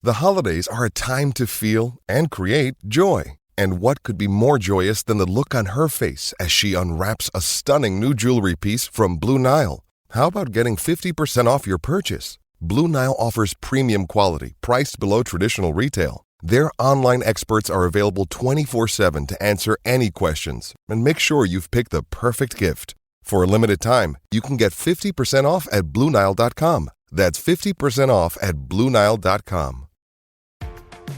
The holidays are a time to feel and create joy. And what could be more joyous than the look on her face as she unwraps a stunning new jewelry piece from Blue Nile? How about getting 50% off your purchase? Blue Nile offers premium quality, priced below traditional retail. Their online experts are available 24/7 to answer any questions and make sure you've picked the perfect gift. For a limited time, you can get 50% off at BlueNile.com. That's 50% off at BlueNile.com.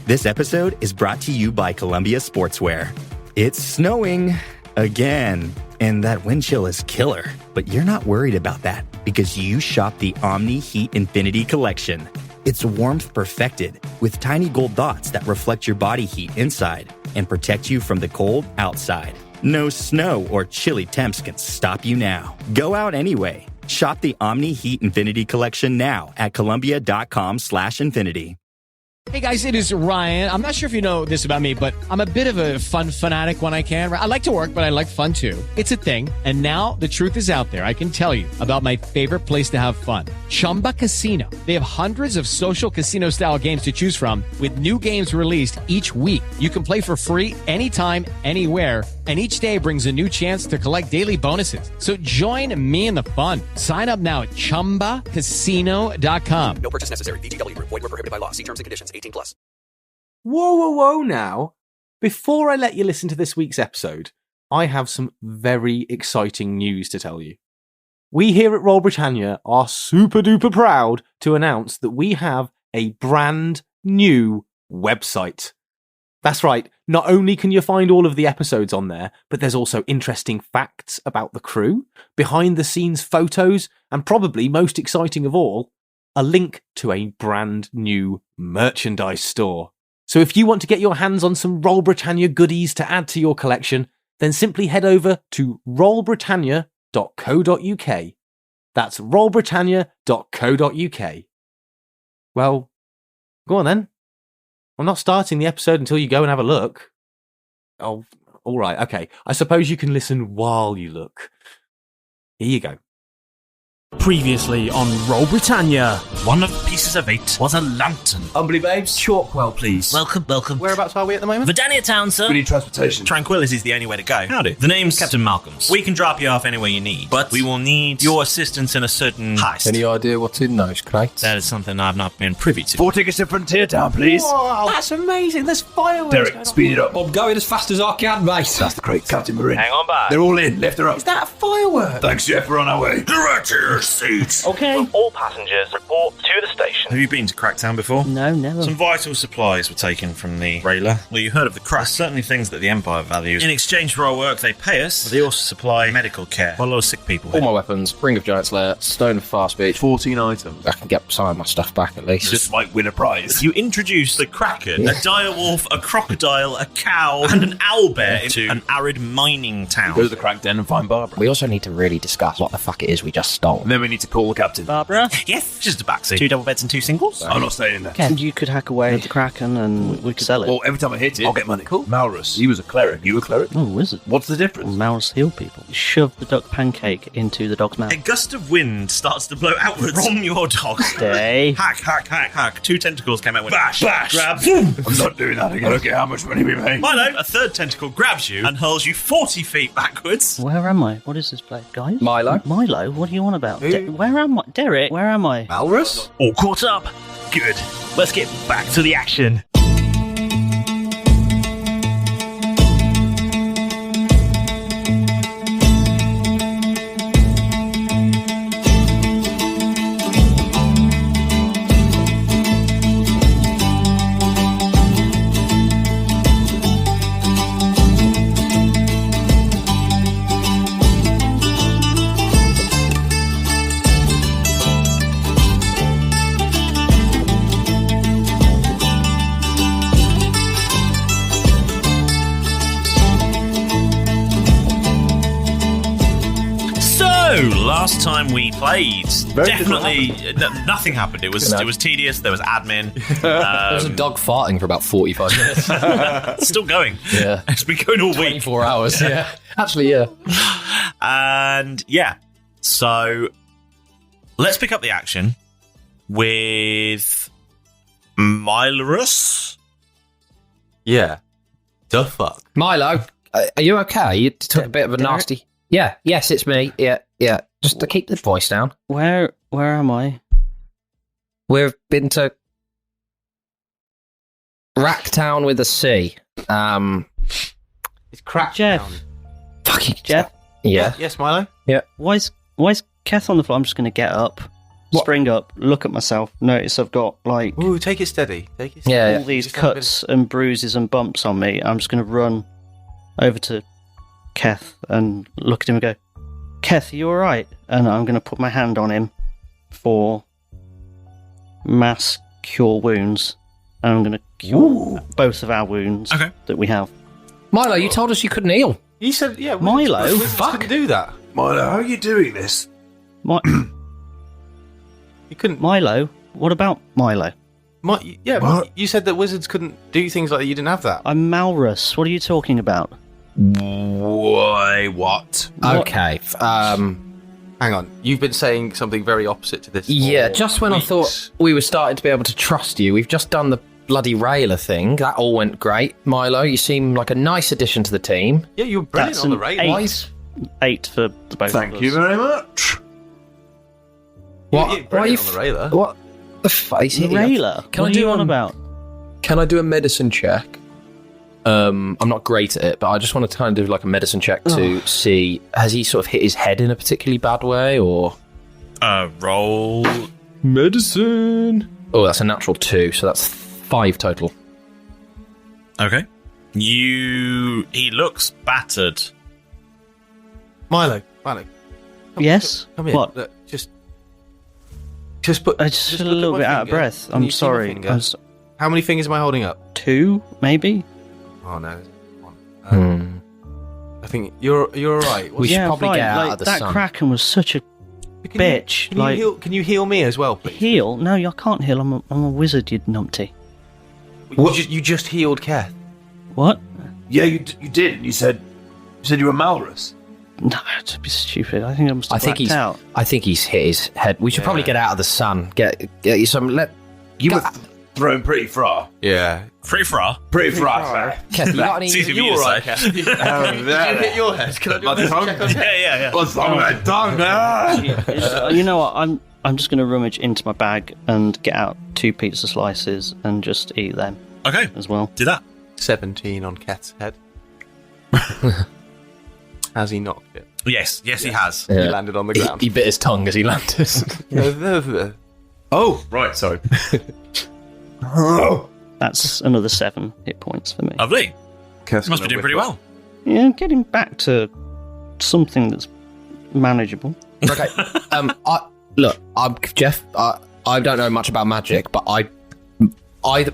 This episode is brought to you by Columbia Sportswear. It's snowing again, and that wind chill is killer. But you're not worried about that because you shop the Omni Heat Infinity Collection. It's warmth perfected with tiny gold dots that reflect your body heat inside and protect you from the cold outside. No snow or chilly temps can stop you now. Go out anyway. Shop the Omni Heat Infinity Collection now at Columbia.com/infinity. Hey guys, it is Ryan. I'm not sure if you know this about me, but I'm a bit of a fun fanatic when I can. I like to work, but I like fun too. It's a thing. And now the truth is out there. I can tell you about my favorite place to have fun. Chumba Casino. They have hundreds of social casino style games to choose from with new games released each week. You can play for free anytime, anywhere. And each day brings a new chance to collect daily bonuses. So join me in the fun. Sign up now at ChumbaCasino.com. No purchase necessary. VGW Group. Void where prohibited by law. See terms and conditions. 18+. Whoa now. Before I let you listen to this week's episode, I have some very exciting news to tell you. We here at Roll Britannia are super duper proud to announce that we have a brand new website. That's right, not only can you find all of the episodes on there, but there's also interesting facts about the crew, behind the scenes photos, and probably most exciting of all, a link to a brand new merchandise store. So if you want to get your hands on some Roll Britannia goodies to add to your collection, then simply head over to rollbritannia.co.uk. That's rollbritannia.co.uk. Well, go on then. I'm not starting the episode until you go and have a look. Oh, all right, okay. I suppose you can listen while you look. Here you go. Previously on Roll Britannia. One of the pieces of eight was a lantern. Humbly, babes. Chalkwell, please. Welcome. Whereabouts are we at the moment? Britannia Town, sir. We need transportation. Tranquility is the only way to go. Howdy. The name's Captain Malcolms. We can drop you off anywhere you need, but we will need your assistance in a certain heist. Any idea what's in those crates? That is something I've not been privy to. 4 tickets to Frontier Town, please. Wow, that's amazing. There's fireworks. Derek, speed it up. I'm going as fast as I can, mate. That's the crate, Captain Marine. Hang on by. They're all in, left or up. Is that a firework? Thanks, Jeff, we're on our way. Direct to your seats. Okay. All passengers report to the station. Have you been to Cracktown before? No, never. Some vital supplies were taken from the railer. Well, you heard of the crust. Certainly things that the Empire values. In exchange for our work, they pay us. But they also supply medical care for a lot of sick people. All my weapons, Ring of Giant Slayer, Stone of Fast Speech. 14 items. I can get some of my stuff back at least. Just might win a prize. You introduce the Kraken, a dire wolf, a crocodile, a cow, and an owlbear into an arid mining town. Go to the crack den and find Barbara. We also need to really discuss what the fuck it is we just stole. And then we need to call the captain. Barbara? Yes, just a backseat. 2 double beds and 2 singles. I'm not staying there. Keth, you could hack away at the Kraken and we could sell it. Well, every time I hit it, I'll get money. Cool. Malrus, he was a cleric. You a cleric? Oh, wizard. What's the difference? Mouse heal people. Shove the duck pancake into the dog's mouth. A gust of wind starts to blow outwards from your dog. Stay. Hack, hack, hack, hack. 2 tentacles came out with Bash, bash. grab. I'm not doing that again. I don't care how much money we make. Milo, a 3rd tentacle grabs you and hurls you 40 feet backwards. Where am I? What is this place, guys? Milo? Milo? What do you want about? Where am I? Derek, where am I? Malrus? All caught up. Good. Let's get back to the action. Last time we played, nothing happened. It was tedious. There was admin. There was a dog farting for about 45 minutes. It's still going. Yeah. It's been going all week. 24 hours, yeah. Actually, yeah. And yeah, so let's pick up the action with Milorus? Yeah. The fuck? Milo, are you okay? You took a bit of a nasty... Yeah, yes, it's me. Yeah. Just to keep the voice down. Where am I? We've been to Racktown with a C. It's cracked Jeff. down. Fucking Jeff? Yeah. Yes, Milo? Yeah. Why is Keth on the floor? I'm just going to get up, spring up, look at myself, notice I've got like Ooh, take it steady. Yeah. all these cuts and bruises and bumps on me. I'm just going to run over to Keth and look at him and go, Keth, are you alright? And I'm going to put my hand on him for mass cure wounds. And I'm going to cure both of our wounds that we have. Milo, you told us you couldn't heal. You said, yeah. Milo? Wizards couldn't do that. Milo, how are you doing this? You couldn't. Milo? What about Milo? What? You said that wizards couldn't do things like that. You didn't have that. I'm Malrus. What are you talking about? Why, what? Okay. Hang on. You've been saying something very opposite to this. Yeah, just when I thought we were starting to be able to trust you, we've just done the bloody railer thing. That all went great. Milo, you seem like a nice addition to the team. Yeah, you were brilliant That's on the an railer. 8 for the both of us. Thank you very much. Why are you on the railer? What the face? The railer? What are you on about? Can I do a medicine check? I'm not great at it, but I just want to kind of do like a medicine check to see, has he sort of hit his head in a particularly bad way, or... Roll... Medicine! Oh, that's a natural 2, so that's 5 total. Okay. He looks battered. Milo. Yes? Come here. What? Look, just put. I just feel a little bit out of breath. I'm sorry. How many fingers am I holding up? 2, maybe? Oh no, 1. I think you're all right. We should probably get out of the that sun. Kraken was such a bitch. Can you heal me as well, please? Heal? No, I can't heal. I'm a wizard, you numpty. You just healed Keth. What? Yeah, you did. You said you were Malrus. No, to be stupid. I think I must have blacked out. I think he's hit his head. We should probably get out of the sun. Get you some. You were thrown pretty far. Yeah. Pretty far? Pretty far. Keth, you got any? It's easy for you to say. Did you hit your head? Can I do a check on that? Yeah. What's wrong with that tongue, man? You know what? I'm just going to rummage into my bag and get out 2 pizza slices and just eat them. Okay. As well. Do that. 17 on Keth's head. Has he knocked it? Yes, he has. He landed on the ground. He bit his tongue as he landed. Oh, right, sorry. That's another 7 hit points for me. Lovely. Keth's Must be doing pretty well. Yeah, getting back to something that's manageable. Okay. I'm Jeff. I don't know much about magic, but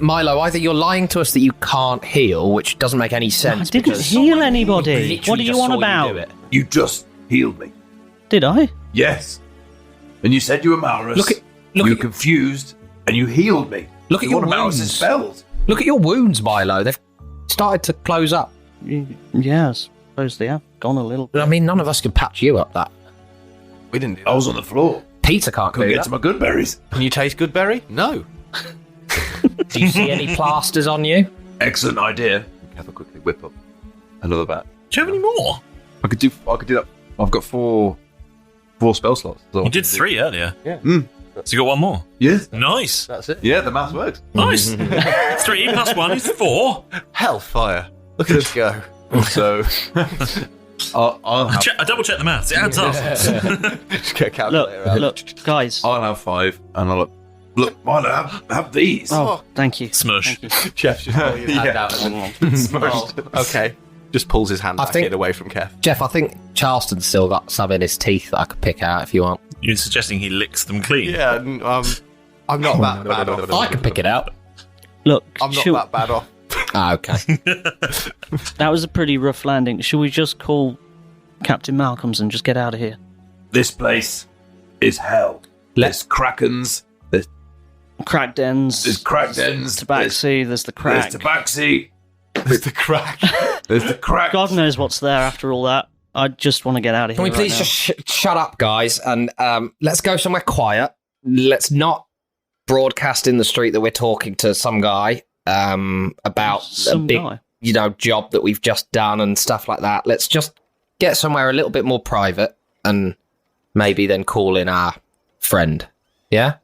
Milo, either you're lying to us that you can't heal, which doesn't make any sense. I didn't heal anybody. What are you on about? You just healed me. Did I? Yes. And you said you were Malrus. You were confused, and you healed me. Look at your one of wounds. Malrus's spells. Look at your wounds, Milo. They've started to close up. Yeah, I suppose they have gone a little. I mean, none of us can patch you up that. We didn't do that. I was on the floor. Peter can't Couldn't do get that. to my good berries. Can you taste good berry? No. Do you see any plasters on you? Excellent idea. Keth will quickly whip up another bat. Do you have any more? I could do that. I've got four spell slots. So You did 3 earlier. Yeah. So you got 1 more. Yes. Nice. That's it. Yeah, the math works. Nice. 3 plus 1 is 4. Hellfire. Look at us go. So I'll have, I double check the maths. It adds up. Just get a calculator out. Look, guys. I'll have 5, and I'll look. Milo, have these. Oh, thank you. Smush. Thank you. Jeff just pulling his hand out and smushed. Okay. Just pulls his hand back in away from Keth. Jeff, I think Charleston's still got some in his teeth that I could pick out if you want. You're suggesting he licks them clean? Yeah, I'm not that bad off. I can pick it out. Look, I'm not that bad off. Ah, okay. that was a pretty rough landing. Should we just call Captain Malcolms and just get out of here? This place is hell. There's krakens. There's crack dens. There's crack dens. Tabaxi. There's the crack. There's tabaxi. There's the crack. There's the crack. God knows what's there after all that. I just want to get out of here. Can we please just shut up, guys, and let's go somewhere quiet. Let's not broadcast in the street that we're talking to some guy about Some a big, guy? job that we've just done and stuff like that. Let's just get somewhere a little bit more private and maybe then call in our friend. Yeah?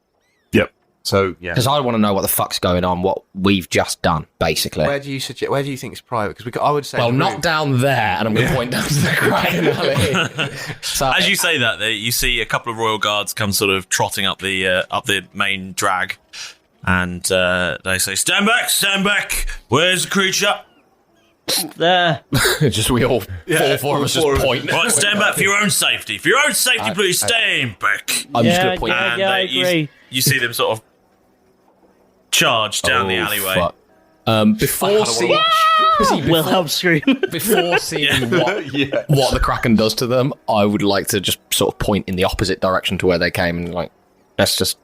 Yep. So, yeah. Because I want to know what the fuck's going on, what we've just done, basically. Where do you think it's private? Because I would say, well, not down there, and I'm going to point down to the Kraken Alley. So, As you say that, you see a couple of royal guards come sort of trotting up the main drag, and they say, "Stand back! Where's the creature?" There. just we all, all four of us just point. Right, stand back for your own safety. For your own safety, please stand back. I'm just going to point. And I agree. You see them sort of charge down the alleyway. Fuck. Before seeing, Wilhelm scream. Before seeing what the Kraken does to them, I would like to just sort of point in the opposite direction to where they came and like, let's just.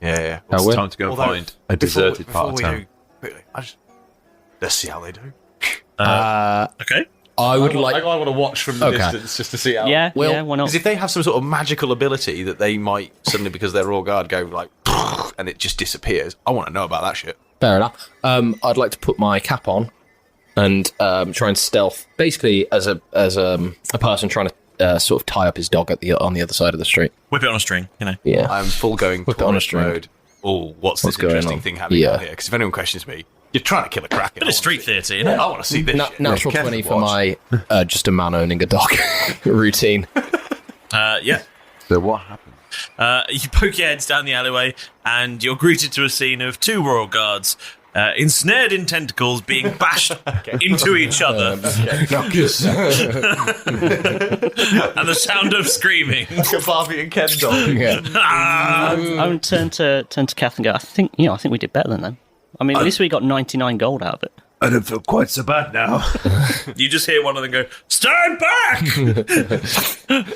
Yeah. It's time to go and find a deserted part of town. Let's see how they do. Okay. I want to watch from the distance just to see how. Yeah, why not? Because if they have some sort of magical ability that they might suddenly, because they're royal guard, go like, and it just disappears, I want to know about that shit. Fair enough. I'd like to put my cap on and try and stealth, basically as a person trying to sort of tie up his dog on the other side of the street. Whip it on a string, Yeah. I'm full going Whip it on a string. mode. Oh, what's this going interesting on? thing happening out here? Because if anyone questions me, you're trying to kill a Kraken. Bit of street theatre, you know? I want to see this shit. Natural Keth 20 would for watch. my just a man owning a dog routine. Yeah. So what happened? You poke your heads down the alleyway, and you're greeted to a scene of two royal guards ensnared in tentacles being bashed into each other. And the sound of screaming. Like a Barbie and Ken dog. I'm going to turn to Keth and go, I think we did better than them. I mean, at least we got 99 gold out of it. I don't feel quite so bad now. You just hear one of them go, "Stand back!"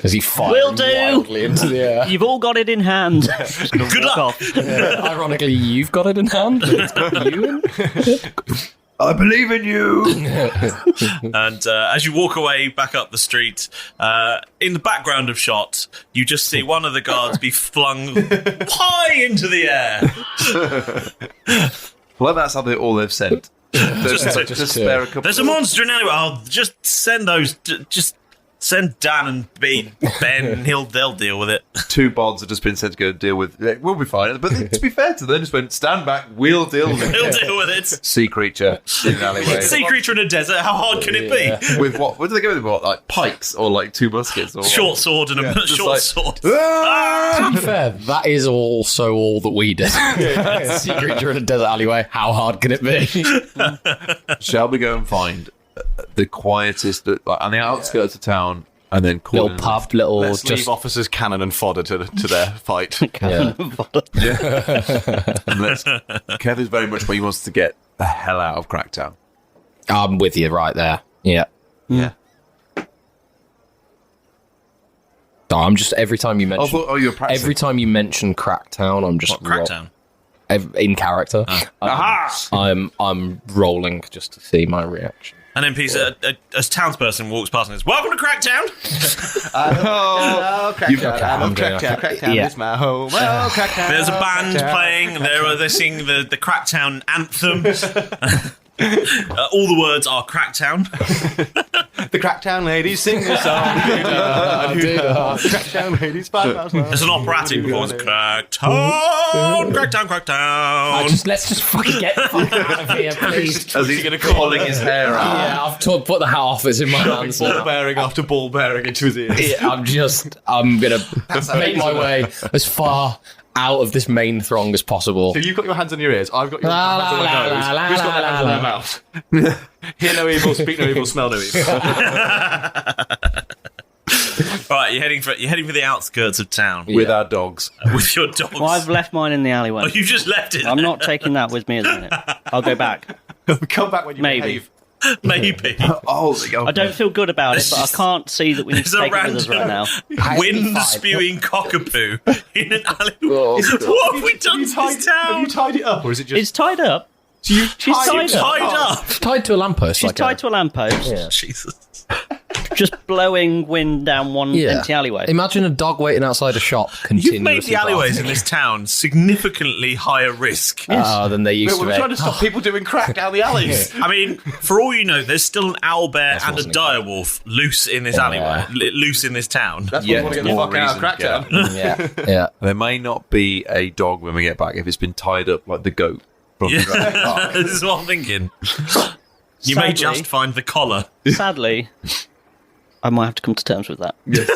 As he fires Will do. wildly into the air. You've all got it in hand. Good luck. Ironically, you've got it in hand. But it's got you in. I believe in you. And as you walk away back up the street, in the background of shot, you just see one of the guards be flung high into the air. Well, that's how they've sent. Just spare a couple. There's a monster in anyway. I'll just send those. Just send Dan and Ben, and they'll deal with it. Two bonds have just been sent to go deal with. We'll be fine. But to be fair to them, they just went, "Stand back. We'll deal with it." We'll deal with it. Sea creature in an alleyway. Sea creature in a desert. How hard can it be? With what? What do they go with? What, like pikes or like two muskets? Or Short sword and a short sword. To be fair, that is also all that we did. Sea creature in a desert alleyway. How hard can it be? Shall we go and find the quietest, on the outskirts of town, and then call Little pub, little. Let's just leave officers cannon and fodder to their fight. And Keth is very much where he wants to get the hell out of Cracktown. I'm with you right there. Yeah. No, I'm just every time you mention. you're practicing. Every time you mention Cracktown, I'm just What, Cracktown? In character. I'm rolling just to see my reaction. And then a townsperson walks past and says, "Welcome to Cracktown." Cracktown is my home. Oh, Cracktown. There's a band playing. They're singing the Cracktown anthem. All the words are Cracktown. The Cracktown ladies sing the song. Cracktown ladies fight. It's an operatic performance. Cracktown, Cracktown, Cracktown. Let's just fucking get the fuck out of here, please. As he's going to pulling his hair out. Yeah, I've put the hat off. It's in my hands. Ball bearing after ball bearing into his ears. Yeah, I'm gonna make my way as far out of this main throng as possible. So you've got your hands on your ears. I've got your hands on my nose. Who's got their hands on their mouth? Hear no evil, speak no evil, smell no evil. Right, you're heading for the outskirts of town with our dogs. With your dogs. Well, I've left mine in the alleyway. Oh, you just left it. I'm not taking that with me at the minute. I'll go back. Come back when you behave. Maybe. I don't feel good about it, but I can't see that we need to take it with us right now. Wind-spewing cockapoo in an alleyway. What have we done to this town? Have you tied it up, or is it just... It's tied up. So she's tied up. Tied to a lamppost. She's tied to a lamppost. Yeah. Jesus. just blowing wind down one empty alleyway. Imagine a dog waiting outside a shop continuously. You've made the alleyways in this town significantly higher risk. Than they used to be. We're trying to stop people doing crack down the alleys. I mean, for all you know, there's still an owlbear and a direwolf loose in this alleyway, loose in this town. That's why we want to get the fuck out of Crackdown. Yeah. There may not be a dog when we get back if it's been tied up like the goat. From the This is what I'm thinking. You may just find the collar. Sadly, I might have to come to terms with that. Yes.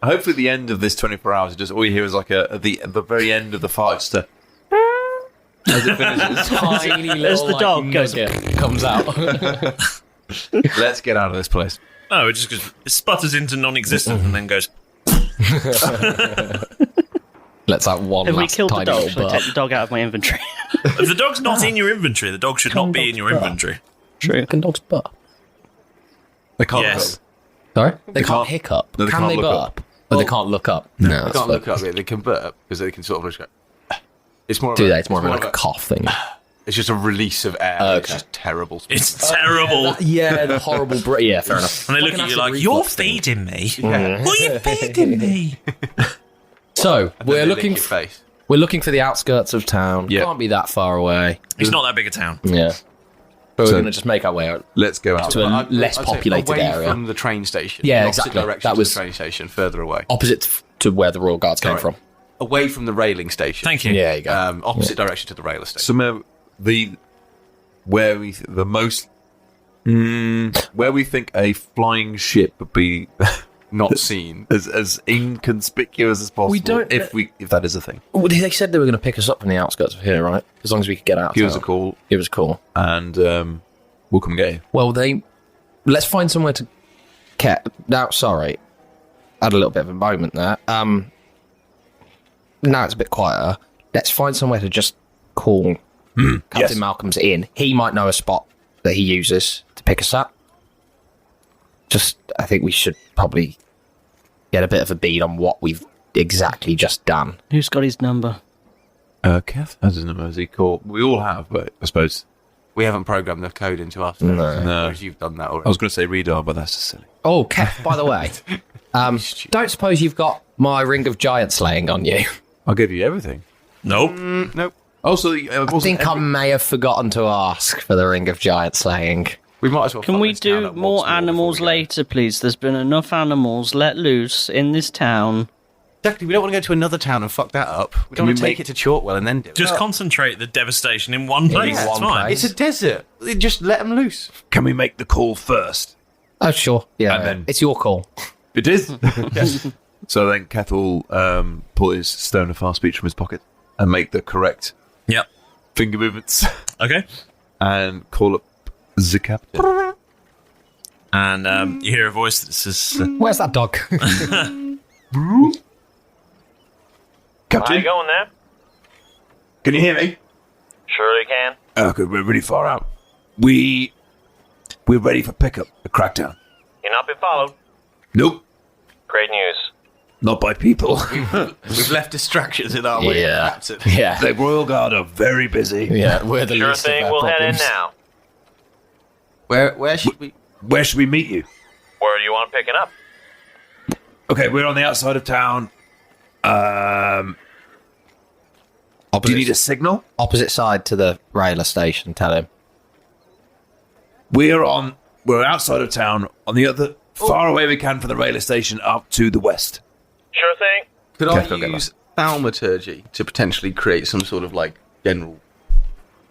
Hopefully, the end of this 24 hours, just all you hear is like at the very end of the fight, just a as it finishes. Tiny little, As the dog goes, comes out. Let's get out of this place. No, it just goes, it sputters into non-existence and then goes. Let's out one Have we last killed the tiny dog? little Should I burp. take the dog out of my inventory? If the dog's not in your inventory, the dog should not be in your inventory. True. Can dogs burp? They can't. Yes. Sorry? They can't hiccup. No, they can can't they look burp? up. But they can't look up. No, They that's can't fair. look up. They can burp because they can sort of just go. It's more. Do of they? a, It's more of like a cough thing. It's just a release of air. Okay. It's just terrible. It's terrible. Yeah, the horrible. Yeah, fair enough. And they look at you like, you're feeding me. What are you feeding me? So we're looking. Your face. We're looking for the outskirts of town. Yeah. Can't be that far away. It's not that big a town. Yeah. But we're So- going to just make our way out Let's go out. to a I'd less say populated away area. from the train station. Yeah, In opposite exactly. Direction That to was- the train station, further away. opposite to where the Royal Guards came Sorry. from. Away from the railing station. Thank you. Yeah, you go. Opposite direction to the rail station. Somewhere where we where we think a flying ship would be Not seen. as inconspicuous as possible. We don't- if that is a thing. Well, they said they were going to pick us up from the outskirts of here, right? As long as we could get out. Give us a call, Give us a call. and we'll come get you. Well, let's find somewhere to. Now, sorry, I had a little bit of a moment there. Now it's a bit quieter. Let's find somewhere to just call Captain Yes. Malcolm's Inn. He might know a spot that he uses to pick us up. I think we should probably get a bit of a bead on what we've exactly just done. Who's got his number? Keth has his number as he called. We all have, but I suppose We haven't programmed the code into us. No. Whereas you've done that already. I was going to say radar, but that's just silly. Oh, Keth, by the way, don't suppose you've got my Ring of Giant Slaying on you? I'll give you everything. Nope. Nope. Also, I think I may have forgotten to ask for the Ring of Giant Slaying. We might as well. Can fuck we this town do up more once before animals we go. later, please? There's been enough animals let loose in this town. Exactly. We don't want to go to another town and fuck that up. We don't want to take it to Chalkwell and then do it. Just concentrate the devastation in one place. one It's fine. place. It's a desert. Just let them loose. Can we make the call first? Oh, sure. Yeah, And then- it's your call. It is. So then Keth will pull his stone of fast speech from his pocket and make the correct Yep. finger movements Okay. and call up the captain. And you hear a voice that says, Where's that dog? Captain, How you going there? can you hear me? Surely can. Oh, good. We're really far out. We're ready for pickup at Crackdown. You not been followed? Nope, Great news. not by people. We've left distractions in our way. Yeah. That's it. Yeah. The Royal Guard are very busy. Yeah, we're the Sure least thing. of their We'll head in problems. now. Where should we? Where should we meet you? Where do you want to pick it up? Okay, we're on the outside of town. Do you need a signal? Opposite side to the railway station, tell him. We're outside of town on the other far away we can from the railway station up to the west. Sure thing. Could Okay, I go get use thaumaturgy to potentially create some sort of like general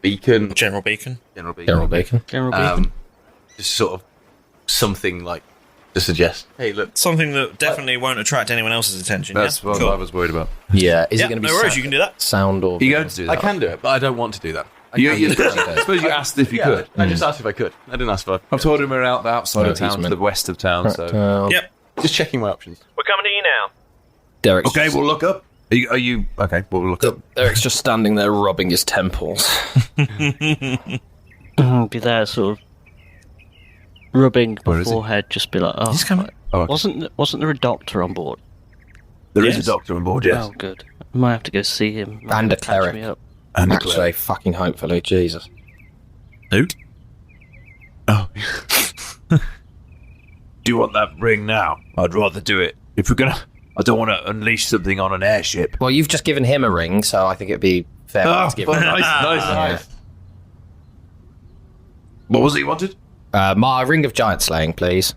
beacon? General Beacon. General beacon. General Beacon. General Beacon. Just sort of something like to suggest. Hey, look. Something that definitely won't attract anyone else's attention. That's yeah? what Cool. I was worried about. Yeah, is Yeah, it going to be no worries, you can do that. sound or... Are you going to do that? I can do it, but I don't want to do that. I suppose you asked if you could. I just asked if I could. I didn't ask if I. I've told him we're out the outside No, of town he's to meant- the west of town. So Yep. Just checking my options. We're coming to you now. Derek's okay, we'll look up. Are you okay? We'll look up. Derek's just standing there rubbing his temples. Be there, sort of rubbing Where the is he? forehead. Just be like, oh, He's coming. Oh, okay. wasn't there a doctor on board? There is Yes. a doctor on board. Yes, Oh, good. I might have to go see him. Might And a have to patch cleric. me up. and Actually, fucking hopefully, Jesus. Who? Oh, Do you want that ring now? I'd rather do it. If we're gonna... I don't want to unleash something on an airship. Well, you've just given him a ring, so I think it'd be fair to give him. Nice. What was it you wanted? My ring of giant slaying, please.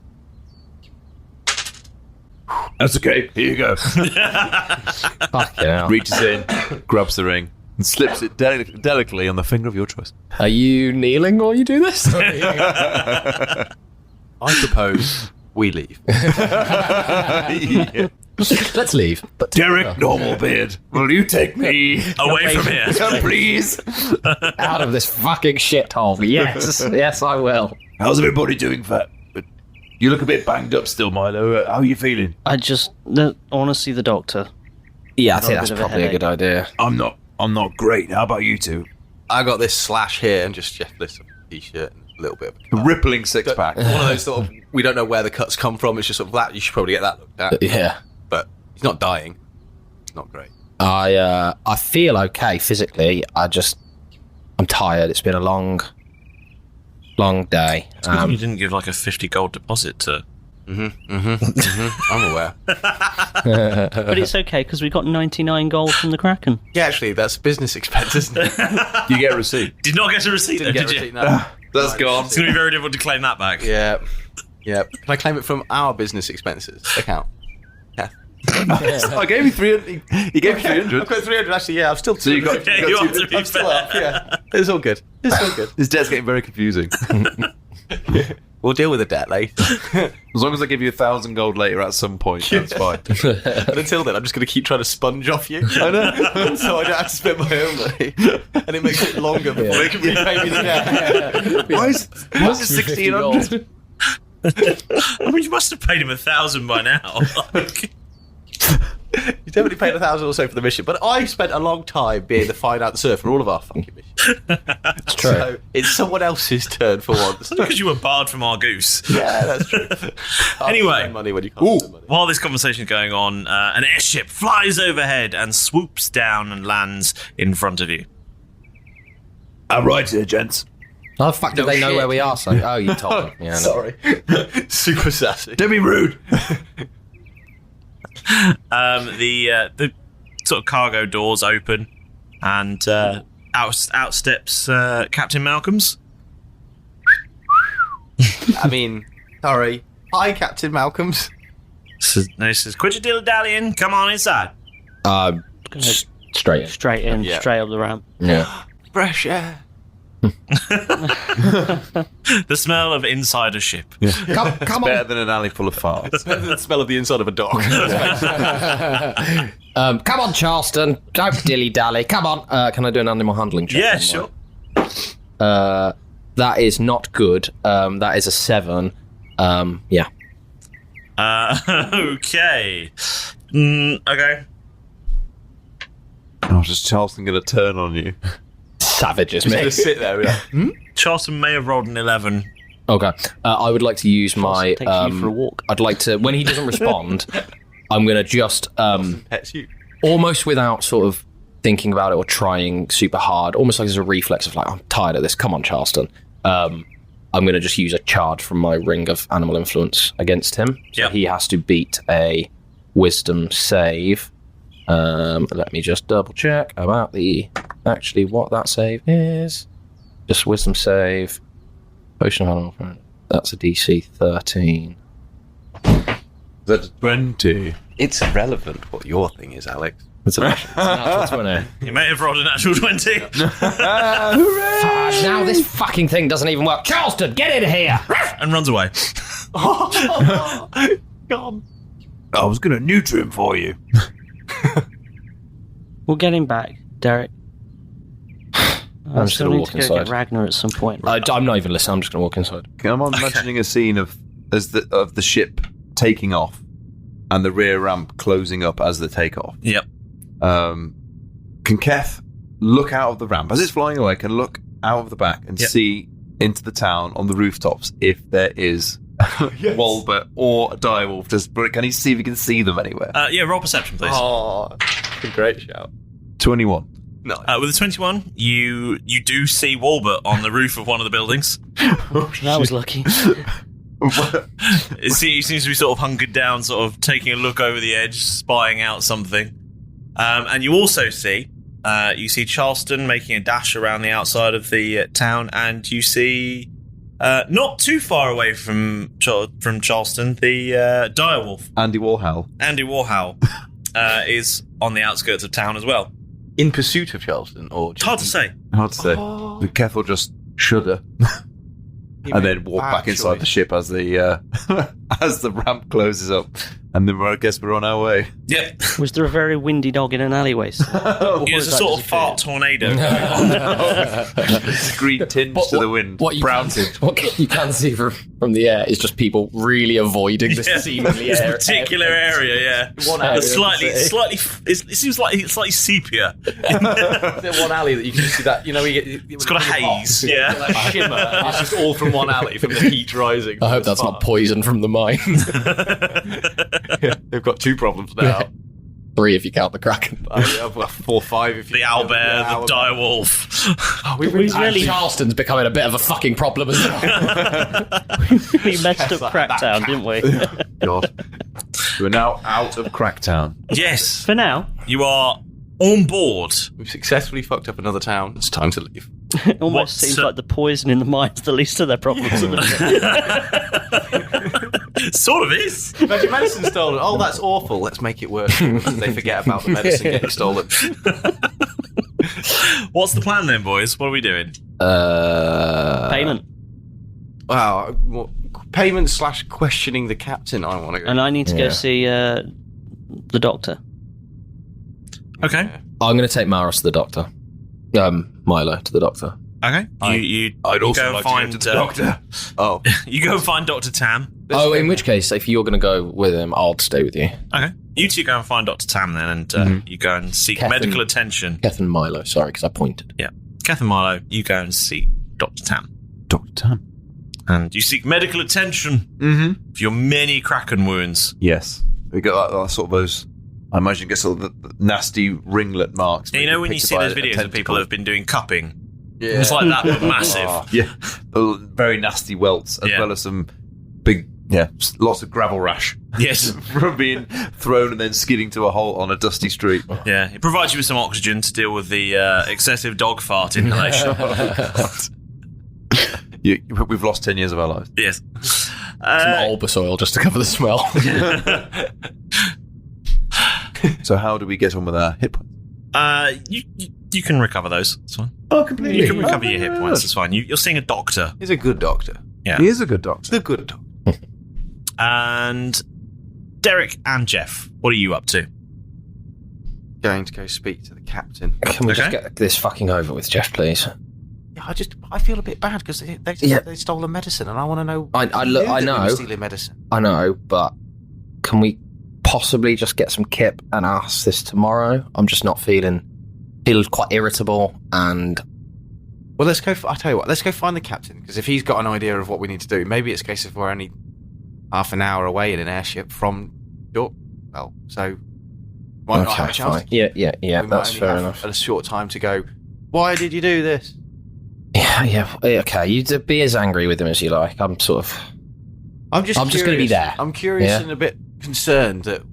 That's okay. Here you go. Fuck yeah. Reaches in, grabs the ring, and slips it delicately on the finger of your choice. Are you kneeling while you do this? I propose we leave. Yeah. Let's leave. But Derek, normal beard, will you take me away from here, please? Out of this fucking shithole. Yes, yes, I will. How's everybody doing, Fat? You look a bit banged up still, Milo. How are you feeling? I want to see the doctor. Yeah, I think that's probably a good idea. I'm not great. How about you two? I got this slash here and just this t-shirt and a little bit of a rippling six-pack. One of those sort of, we don't know where the cuts come from. It's just sort of that. You should probably get that looked at. Yeah. But he's not dying. It's not great. I feel okay physically. I'm tired. It's been a long day. You didn't give like a 50 gold deposit to... I'm aware. But it's okay, because we got 99 gold from the Kraken. Yeah, actually, that's business expense, isn't it? You get a receipt. Did not get a receipt, Didn't though, get a did receipt, you? no. That's gone. It's going to be very difficult to claim that back. Yeah. Can I claim it from our business expenses account? Yeah. I gave you 300. He gave me 300. I've got 300, actually, yeah. I'm still... So you got you are, to be I'm still up, yeah. It's all good. This debt's getting very confusing. We'll deal with the debt later. As long as I give you 1,000 gold later at some point, that's fine. And until then, I'm just going to keep trying to sponge off you. I know. So I don't have to spend my own money. And it makes it longer before they can repay me the debt. Why is it 1,600? I mean, you must have paid him 1,000 by now. You definitely paid 1,000 or so for the mission, but I spent a long time being the fine answer for all of our fucking missions. It's true. So it's someone else's turn for once. Because you were barred from our goose. Yeah, that's true. Anyway, money when you can't spend money. While this conversation is going on, an airship flies overhead and swoops down and lands in front of you. I'm right here, gents. How the fuck do they know where we are? So, you told them. Yeah, Sorry. Super sassy. Don't be rude. The sort of cargo doors open, and out steps Captain Malcolms. I mean, sorry. Hi, Captain Malcolms. He says, "Quit your dilly-dallying. Come on inside." Straight in. Straight in, Yeah. straight up the ramp. Yeah. Fresh air. The smell of inside a ship. Come Better on. than an alley full of farts. The smell of the inside of a dog. Come on, Charleston. Don't dilly-dally. Come on. Can I do an animal handling check? Yeah, sure. That is not good. That is a 7. Yeah. Okay. Okay. Oh, just Charleston going to turn on you. Savages, Just me. gonna sit there. Like, Charleston may have rolled an 11. Okay. I would like to use my... Takes you for a walk. I'd like to... When he doesn't respond, I'm going to just... pets you. almost without sort of thinking about it or trying super hard, almost like there's a reflex of like, I'm tired of this. Come on, Charleston. I'm going to just use a charge from my ring of animal influence against him. So he has to beat a wisdom save. Let me just double check about actually what that save is. Just wisdom save. Potion of animal influence. That's a DC 13. That's 20. It's irrelevant what your thing is, Alex. It's a natural 20. You may have rolled a natural 20. Now this fucking thing doesn't even work. Charleston, get in here! And runs away. Gone. I was going to neuter him for you. We'll get him back, Derek. I'm just still going to need walk to go inside. get Ragnar at some point. I'm not even listening. I'm just going to walk inside. I'm imagining a scene of the ship taking off and the rear ramp closing up as they take off. Yep. Can Keth look out of the ramp as it's flying away? Can look out of the back and see into the town on the rooftops if there is Walbert or a direwolf? Can he see if he can see them anywhere? Yeah, roll perception, please. Oh, a great shout. 21. No. With a 21, you do see Walbert on the roof of one of the buildings. That was lucky. He seems to be sort of hunkered down, sort of taking a look over the edge, spying out something. And you also see Charleston making a dash around the outside of the town, and you see not too far away from Charleston, the direwolf. Andy Warhol. Andy Warhol is on the outskirts of town as well. In pursuit of Charleston, or hard to say. Hard to say. The Keth will just shudder. And then walk back inside the ship as the as the ramp closes up, and then I guess we're on our way. Yep. Was there a very windy dog in an alleyway? It was a sort of fart tornado. Green tinge to the wind. What you can see from the air is just people really avoiding this seemingly this particular area. Yeah, One area slightly. It seems like it's slightly sepia. There's one alley that you can just see that. It's got a haze. Yeah, like shimmer. And it's just all from one alley from the heat rising. I hope that's not poison from the mine. They've got two problems now. 3 if you count the Kraken. 4, 5 if you the owlbear, the direwolf. Charleston's becoming a bit of a fucking problem as well. We messed up Cracktown, didn't we? God. We're now out of Cracktown. Yes. For now. You are on board. We've successfully fucked up another town. It's time to leave. It almost seems like the poison in the mine's the least of their problems. Sort of is. Imagine medicine stolen. Oh, that's awful. Let's make it worse. They forget about the medicine getting stolen. What's the plan then, boys? What are we doing? Payment. Wow. Payment / questioning the captain, I want to go. And I need to go see the doctor. Okay. I'm going to take Maros to the doctor. Milo to the doctor. Okay. I'd also like to go to the doctor. Oh. You go and find Dr. Tam. In which case, if you're going to go with him, I'll stay with you. Okay. You two go and find Dr. Tam then, and you go and seek medical attention. Keth and Milo, sorry, because I pointed. Yeah. Keth and Milo, you go and seek Dr. Tam. Dr. Tam. And you seek medical attention for your many Kraken wounds. Yes. We got that sort of those... I imagine gets all the nasty ringlet marks. You know when you see those videos of people who have been doing cupping? Yeah. It's like that, but massive. Yeah. Very nasty welts, as well as some big, lots of gravel rash. Yes. From being thrown and then skidding to a halt on a dusty street. Yeah. It provides you with some oxygen to deal with the excessive dog fart inhalation. We've lost 10 years of our lives. Yes. Some Albus oil just to cover the smell. So how do we get on with our hit points? You can recover those. That's fine. Oh, completely. You can recover your hit points. That's fine. You're seeing a doctor. He's a good doctor. Yeah. He is a good doctor. The good doctor. And Derek and Jeff, what are you up to? Going to go speak to the captain. Can we just get this fucking over with, Jeff, please? Yeah, I feel a bit bad because they stole the medicine, and I want to know. I know. Stealing medicine. I know, but can we possibly just get some kip and ask this tomorrow? I'm just not feeling quite irritable, and well, let's go. I tell you what, let's go find the captain, because if he's got an idea of what we need to do, maybe it's a case of we're only half an hour away in an airship from York. Well, so might not have a chance. Fine. Yeah. That's fair enough. A short time to go. Why did you do this? Yeah. Okay, you be as angry with him as you like. I'm just going to be there. I'm curious and a bit concerned that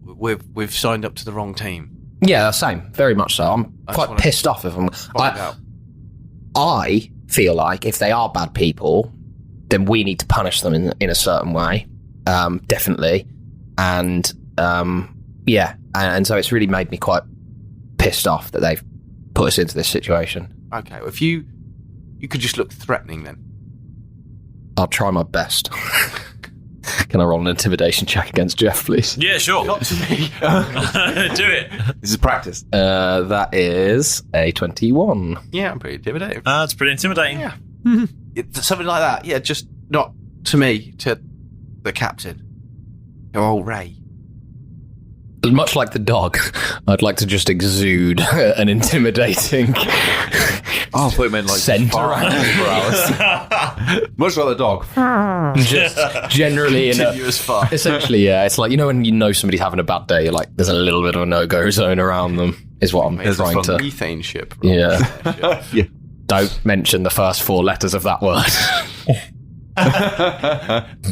we've signed up to the wrong team. Yeah, same. Very much so. I'm quite pissed off if I feel like if they are bad people, then we need to punish them in a certain way. Definitely. And and so it's really made me quite pissed off that they've put us into this situation. Okay, well, if you could just look threatening then. I'll try my best. Can I roll an intimidation check against Jeff, please? Yeah, sure. Not to me. Do it. This is practice. That is a 21. Yeah, I'm pretty intimidating. It's pretty intimidating. Yeah. Something like that. Yeah, just not to me, to the captain. Your old Ray. Much like the dog, I'd like to just exude an intimidating I thought you meant like scent around for hours. Much like the dog. Just generally continuous fart. Essentially, yeah. It's like, when you know somebody's having a bad day, you're like, there's a little bit of a no-go zone around them, is what I'm trying to... methane ship. Yeah. Yeah. Don't mention the first 4 letters of that word.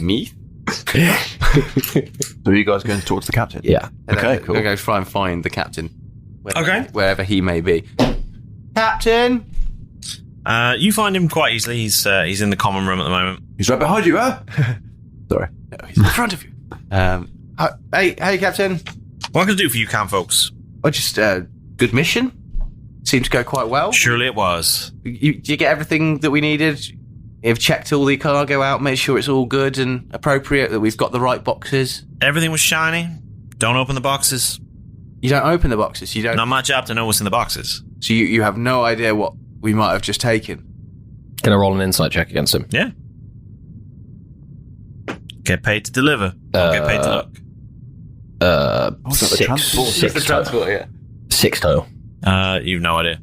Meath? So are you guys going to talk to the captain? Yeah. Okay, cool. We're going to try and find the captain. Okay. Wherever he may be. Captain! You find him quite easily. He's in the common room at the moment. He's right behind you, huh? Sorry. No, he's in front of you. Hey, Captain. What can I do for you, camp folks? Oh, just good mission. Seemed to go quite well. Surely it was. You get everything that we needed? You've checked all the cargo out, made sure it's all good and appropriate, that we've got the right boxes? Everything was shiny. Don't open the boxes. You don't open the boxes? You don't? Not my job to know what's in the boxes. So you have no idea what we might have just taken? Can I roll an insight check against him? Yeah. Get paid to deliver. Don't get paid to look. Six transport, yeah. 6 total. You've no idea.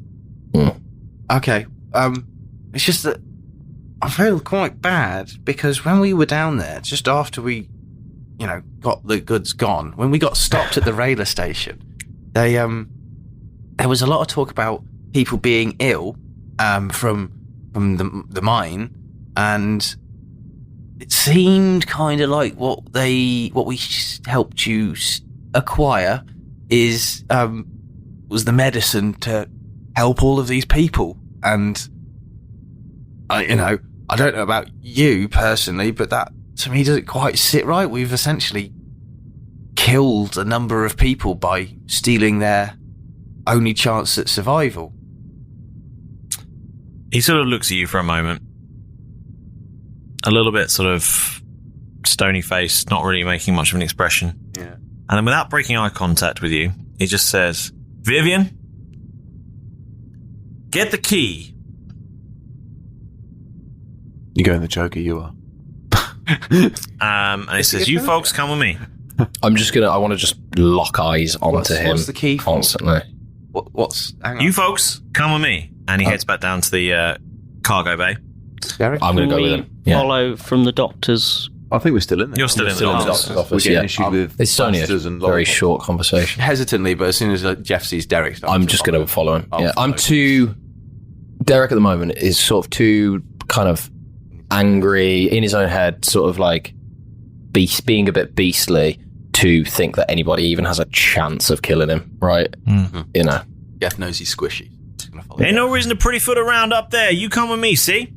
Okay. It's just that I feel quite bad because when we were down there, just after we, got the goods gone, when we got stopped at the railer station, there was a lot of talk about people being ill from the mine, and it seemed kind of like what we helped you acquire was the medicine to help all of these people. And I don't know about you personally, but that to me doesn't quite sit right. We've essentially killed a number of people by stealing their only chance at survival. He sort of looks at you for a moment. A little bit sort of stony faced, not really making much of an expression. Yeah. And then without breaking eye contact with you, he just says, Vivian, get the key. You go in the choker, you are. And he says, you folks come with me. I want to just lock eyes onto him. What's the key for? Constantly. Hang on. You folks come with me. And he heads back down to the cargo bay. Derek? I'm going to go with him. Yeah. Follow from the doctor's. I think we're still in there. You're still in the doctor's office. We're getting issued with It's only a plasters and very lollipops. short conversation. Hesitantly, but as soon as Jeff sees Derek, I'm just going to follow him. I'll I'm follow. too. Derek at the moment is sort of too kind of angry in his own head, sort of like being a bit beastly to think that anybody even has a chance of killing him, right? Mm-hmm. Jeff knows he's squishy. Ain't no reason to pretty foot around up there. You come with me, see?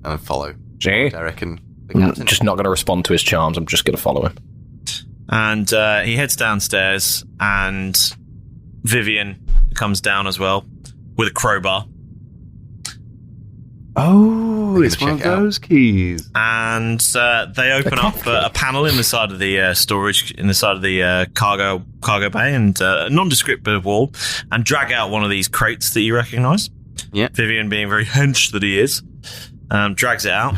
And follow Jay? Derek and the I'm captain. just not going to respond to his charms. I'm just going to follow him. And he heads downstairs, and Vivian comes down as well with a crowbar. Oh, it's one of check it out. those keys. And they open up a panel in the side of the storage, in the side of the cargo bay, and a nondescript bit of wall, and drag out one of these crates that you recognise. Yeah. Vivian, being very hench that he is, drags it out.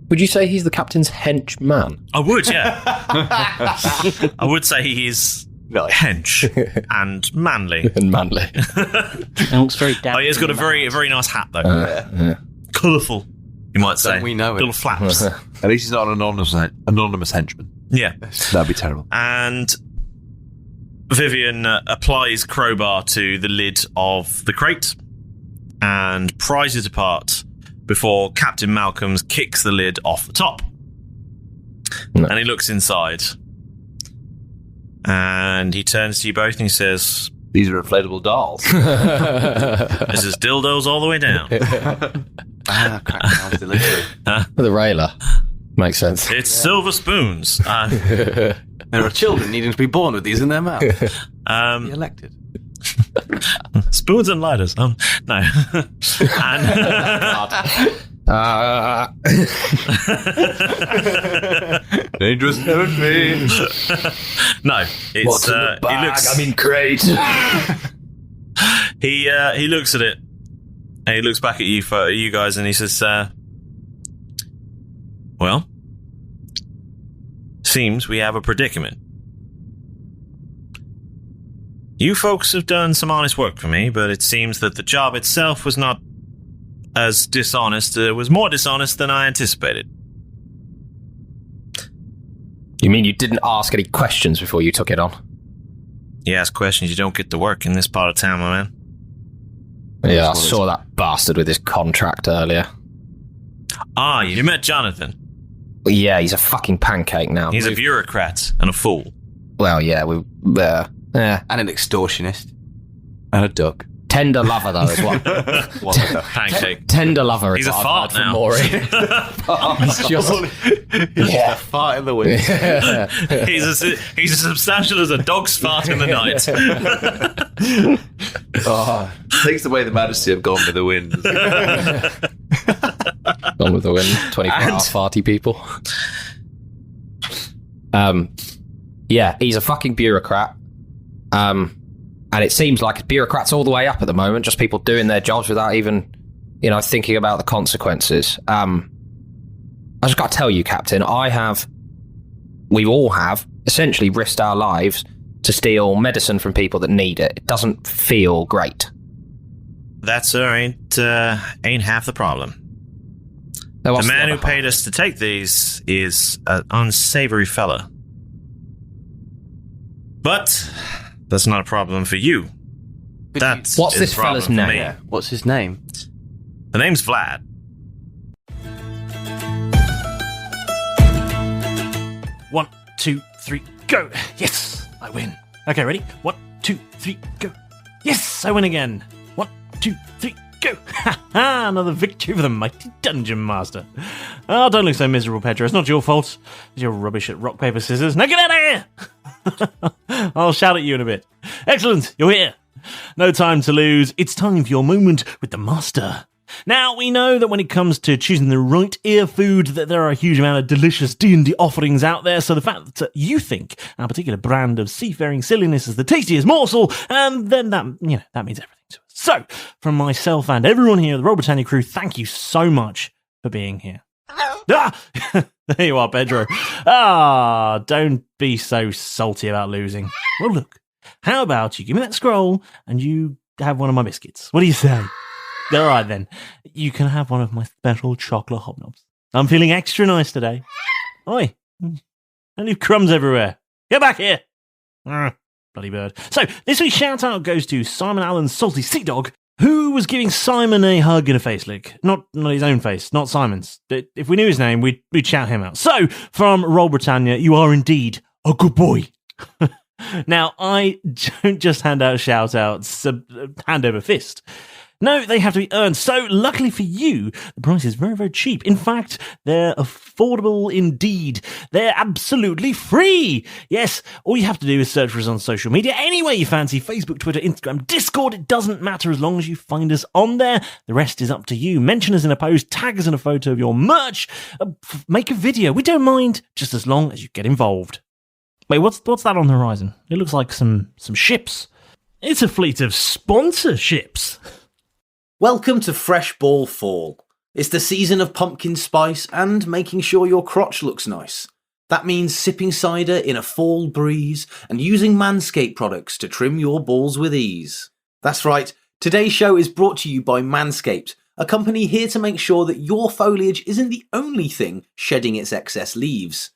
Would you say he's the captain's henchman? I would, yeah. I would say he is hench and manly. And manly. It looks very Oh, he has got a very nice hat though. Yeah. Colourful, you might say. Don't we know it? Little flaps. At least he's not an anonymous henchman. Yeah. That'd be terrible. And Vivian applies crowbar to the lid of the crate and pries it apart before Captain Malcolms kicks the lid off the top. No. And he looks inside. And he turns to you both and he says, These are inflatable dolls. this is dildos all the way down. Crackdown's delivery. The railer. Makes sense. It's silver spoons. There are children needing to be born with these in their mouth. Be elected. Spoons and lighters. No. And Dangerous territory. no, it's What's in the bag? he looks. I'm in crate. He looks at it and he looks back at you guys and he says, well, seems we have a predicament. You folks have done some honest work for me, but it seems that the job itself was not as dishonest. It was more dishonest than I anticipated. You mean you didn't ask any questions before you took it on? You ask questions, you don't get to work in this part of town, my man. Yeah, I saw that bastard with his contract earlier. Ah, you met Jonathan. Yeah, he's a fucking pancake now. He's a bureaucrat and a fool. Well, yeah, And an extortionist. And a duck. Tender lover, though, as well. Pancake. Tender lover. He's a fart now. He's just... Yeah, fart in the wind. He's as substantial as a dog's fart in the night. Takes away the majesty of Gone with the Wind. Gone with the Wind. 24-hour farty people. Yeah, he's a fucking bureaucrat. And it seems like bureaucrats all the way up at the moment, just people doing their jobs without even, thinking about the consequences. I just got to tell you, Captain, we all have essentially risked our lives to steal medicine from people that need it. It doesn't feel great. That, sir, ain't half the problem. The man who paid us to take these is an unsavory fella. But that's not a problem for you. What's this fella's name? Yeah. What's his name? The name's Vlad. One, 2, 3, go! Yes, I win. Okay, ready? 1, 2, 3, go! Yes, I win again. 1, 2, 3, go! Ha ha! Another victory for the mighty Dungeon Master. Oh, don't look so miserable, Pedro. It's not your fault. It's your rubbish at rock, paper, scissors. Now get out of here! I'll shout at you in a bit. Excellent, you're here. No time to lose. It's time for your moment with the Master. Now, we know that when it comes to choosing the right ear food, that there are a huge amount of delicious D&D offerings out there, so the fact that you think our particular brand of seafaring silliness is the tastiest morsel, then that means everything to us. So, from myself and everyone here at the Roll Britannia crew, thank you so much for being here. Ah! There you are, Pedro. Don't be so salty about losing. Well, look, how about you give me that scroll and you have one of my biscuits? What do you say? All right, then. You can have one of my special chocolate hobnobs. I'm feeling extra nice today. Oi, don't leave crumbs everywhere. Get back here. Bloody bird. So, this week's shout-out goes to Simon Allen's Salty Sea Dog, who was giving Simon a hug and a face lick. Not his own face, not Simon's. If we knew his name, we'd shout him out. So, from Roll Britannia, you are indeed a good boy. Now, I don't just hand out shout-outs hand over fist. No, they have to be earned. So, luckily for you, the price is very, very cheap. In fact, they're affordable indeed. They're absolutely free. Yes, all you have to do is search for us on social media. Anywhere you fancy, Facebook, Twitter, Instagram, Discord, it doesn't matter as long as you find us on there. The rest is up to you. Mention us in a post, tag us in a photo of your merch, make a video. We don't mind, just as long as you get involved. Wait, what's that on the horizon? It looks like some ships. It's a fleet of sponsorships. Welcome to Fresh Ball Fall. It's the season of pumpkin spice and making sure your crotch looks nice. That means sipping cider in a fall breeze and using Manscaped products to trim your balls with ease. That's right, today's show is brought to you by Manscaped, a company here to make sure that your foliage isn't the only thing shedding its excess leaves.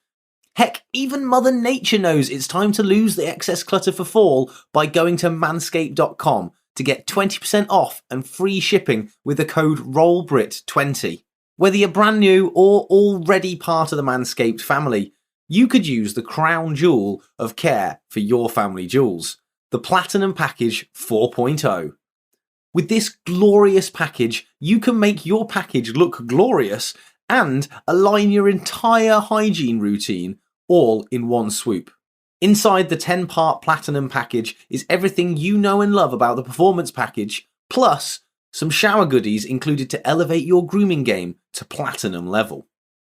Heck, even Mother Nature knows it's time to lose the excess clutter for fall by going to manscaped.com to get 20% off and free shipping with the code ROLLBRIT20. Whether you're brand new or already part of the Manscaped family, you could use the crown jewel of care for your family jewels, the Platinum Package 4.0. With this glorious package, you can make your package look glorious and align your entire hygiene routine all in one swoop. Inside the 10-part Platinum package is everything you know and love about the Performance package, plus some shower goodies included to elevate your grooming game to Platinum level.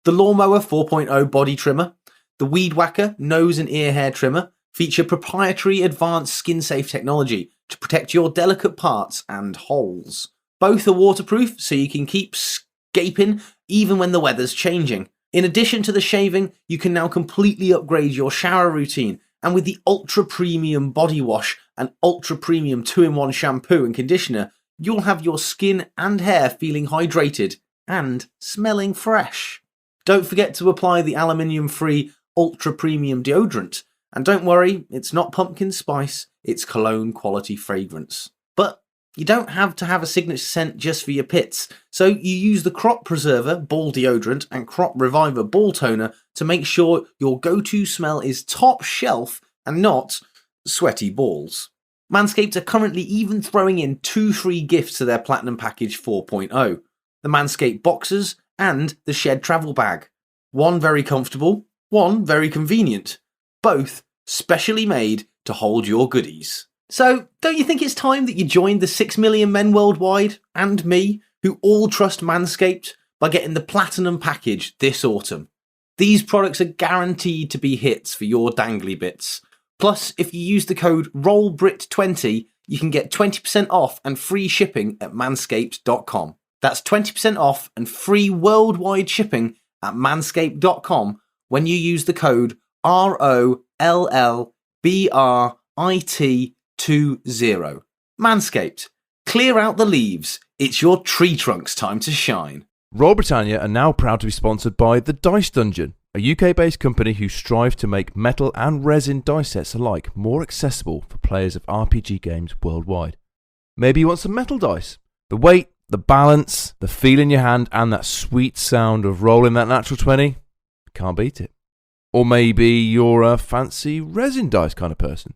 The Lawnmower 4.0 body trimmer, the Weed Whacker nose and ear hair trimmer feature proprietary advanced skin-safe technology to protect your delicate parts and holes. Both are waterproof, so you can keep scaping even when the weather's changing. In addition to the shaving, you can now completely upgrade your shower routine, and with the ultra premium body wash and ultra premium 2-in-1 shampoo and conditioner, you'll have your skin and hair feeling hydrated and smelling fresh. Don't forget to apply the aluminium-free ultra premium deodorant, and don't worry, it's not pumpkin spice, it's cologne quality fragrance. But You don't have to have a signature scent just for your pits, so you use the Crop Preserver Ball Deodorant and Crop Reviver Ball Toner to make sure your go-to smell is top shelf and not sweaty balls. Manscaped are currently even throwing in 2 free gifts to their Platinum Package 4.0, the Manscaped Boxers and the Shed Travel Bag. One very comfortable, one very convenient, both specially made to hold your goodies. So, don't you think it's time that you joined the 6 million men worldwide, and me, who all trust Manscaped, by getting the Platinum Package this autumn? These products are guaranteed to be hits for your dangly bits. Plus, if you use the code ROLLBRIT20, you can get 20% off and free shipping at manscaped.com. That's 20% off and free worldwide shipping at manscaped.com when you use the code ROLLBRIT20. Manscaped. Clear out the leaves. It's your tree trunk's time to shine. Roll Britannia are now proud to be sponsored by The Dice Dungeon, a UK-based company who strive to make metal and resin dice sets alike more accessible for players of RPG games worldwide. Maybe you want some metal dice. The weight, the balance, the feel in your hand, and that sweet sound of rolling that natural 20, can't beat it. Or maybe you're a fancy resin dice kind of person.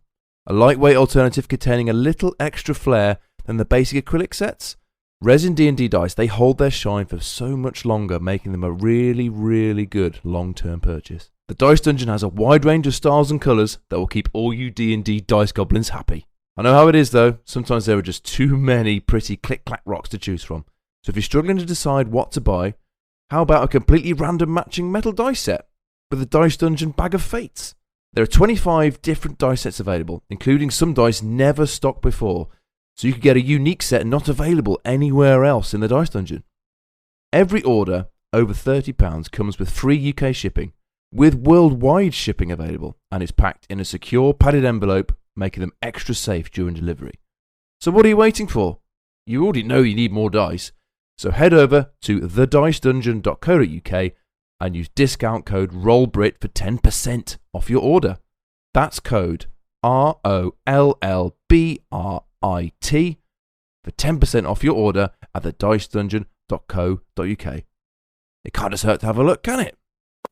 A lightweight alternative containing a little extra flair than the basic acrylic sets. Resin D&D dice, they hold their shine for so much longer, making them a really, really good long-term purchase. The Dice Dungeon has a wide range of styles and colours that will keep all you D&D dice goblins happy. I know how it is though, sometimes there are just too many pretty click-clack rocks to choose from. So if you're struggling to decide what to buy, how about a completely random matching metal dice set with the Dice Dungeon Bag of Fates? There are 25 different dice sets available, including some dice never stocked before, so you could get a unique set not available anywhere else in the Dice Dungeon. Every order over £30 comes with free UK shipping, with worldwide shipping available, and is packed in a secure padded envelope, making them extra safe during delivery. So what are you waiting for? You already know you need more dice, so head over to thedicedungeon.co.uk and use discount code ROLLBRIT for 10% off your order. That's code ROLLBRIT for 10% off your order at thedicedungeon.co.uk. It can't just hurt to have a look, can it?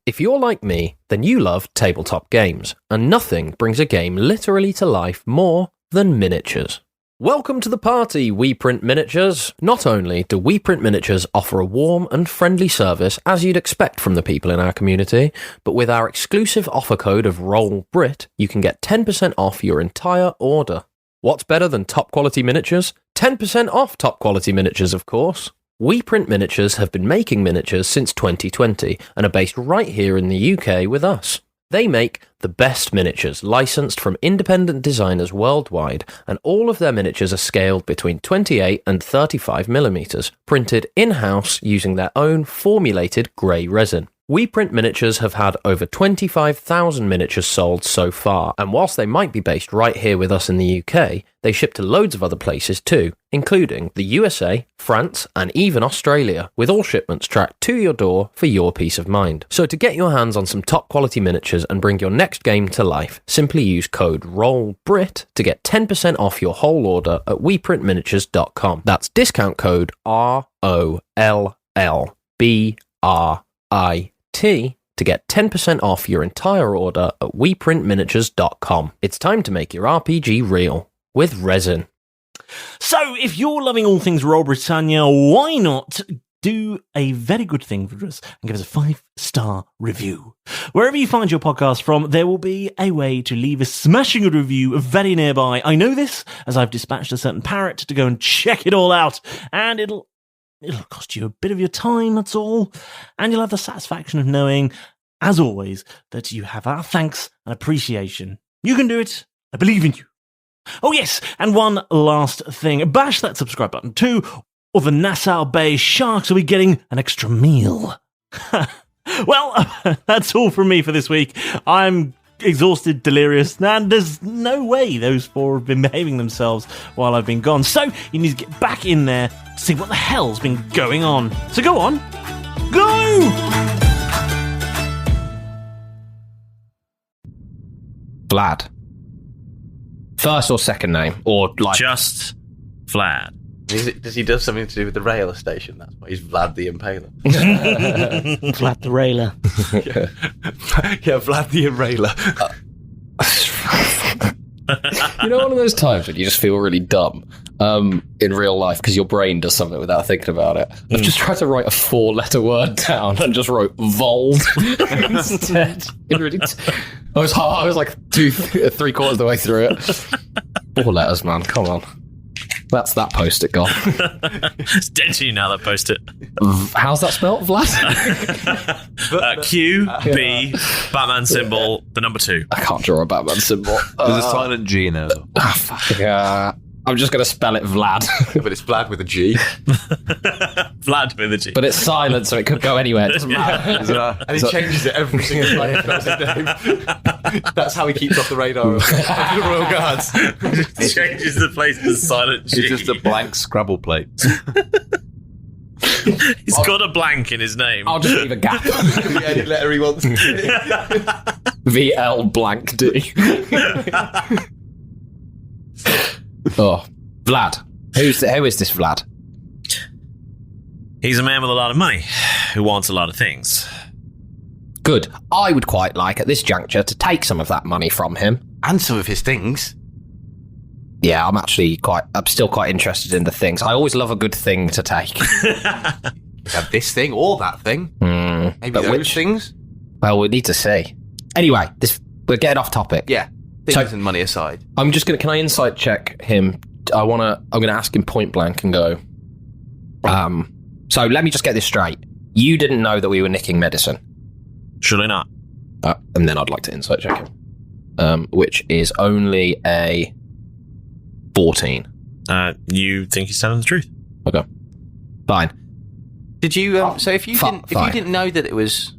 If you're like me, then you love tabletop games, and nothing brings a game literally to life more than miniatures. Welcome to the party, We Print Miniatures. Not only do We Print Miniatures offer a warm and friendly service as you'd expect from the people in our community, but with our exclusive offer code of ROLLBRIT, you can get 10% off your entire order. What's better than top quality miniatures? 10% off top quality miniatures, of course. We Print Miniatures have been making miniatures since 2020 and are based right here in the UK with us. They make the best miniatures licensed from independent designers worldwide, and all of their miniatures are scaled between 28 and 35mm, printed in-house using their own formulated grey resin. We Print Miniatures have had over 25,000 miniatures sold so far, and whilst they might be based right here with us in the UK, they ship to loads of other places too, including the USA, France, and even Australia, with all shipments tracked to your door for your peace of mind. So to get your hands on some top quality miniatures and bring your next game to life, simply use code ROLLBRIT to get 10% off your whole order at weprintminiatures.com. That's discount code ROLLBRIT to get 10% off your entire order at weprintminiatures.com. It's time to make your RPG real with resin. So, if you're loving all things Roll Britannia, why not do a very good thing for us and give us a 5-star review? Wherever you find your podcast from, there will be a way to leave a smashing review very nearby. I know this, as I've dispatched a certain parrot to go and check it all out, and it'll cost you a bit of your time, that's all, and you'll have the satisfaction of knowing, as always, that you have our thanks and appreciation. You can do it. I believe in you. Oh yes, and one last thing. Bash that subscribe button too, or the Nassau Bay Sharks will be getting an extra meal. Well, that's all from me for this week. I'm exhausted, delirious, and there's no way those four have been behaving themselves while I've been gone. So you need to get back in there to see what the hell's been going on. So go on. Go! Vlad. First or second name, or like Just Vlad. Does he do something to do with the rail station? That's why he's Vlad the Impaler. Vlad the Railer. Yeah, Vlad the Enrailer. You know, one of those times when you just feel really dumb in real life because your brain does something without thinking about it. I've just tried to write a 4-letter word down and just wrote Vold instead. I was like 3/4 of the way through it. 4 letters, man. Come on. That's that post-it gone. It's dead to you now, that post-it. How's that spelled, Vlad? Q, B, Batman symbol, the number 2. I can't draw a Batman symbol. There's a silent G in there, though. I'm just going to spell it Vlad. But it's Vlad with a G. Vlad with a G. But it's silent, so it could go anywhere. It doesn't matter. And he changes it every single time he spells his name. That's how he keeps off the radar of the Royal Guards. He changes the place to silent G. It's just a blank Scrabble plate. He's got a blank in his name. I'll just leave a gap. It could be any letter he wants. VL blank D. Oh, Vlad. Who is this Vlad? He's a man with a lot of money who wants a lot of things. Good. I would quite like at this juncture to take some of that money from him. And some of his things. Yeah, I'm still quite interested in the things. I always love a good thing to take. You have this thing or that thing. Maybe those things. Well, we need to see. Anyway, we're getting off topic. Yeah. Things and money aside. I'm just gonna. Can I insight check him? I'm gonna ask him point blank and go. So let me just get this straight. You didn't know that we were nicking medicine. Surely not. And then I'd like to insight check him, which is only a 14. You think he's telling the truth? Okay, fine. Did you? So if you didn't know that it was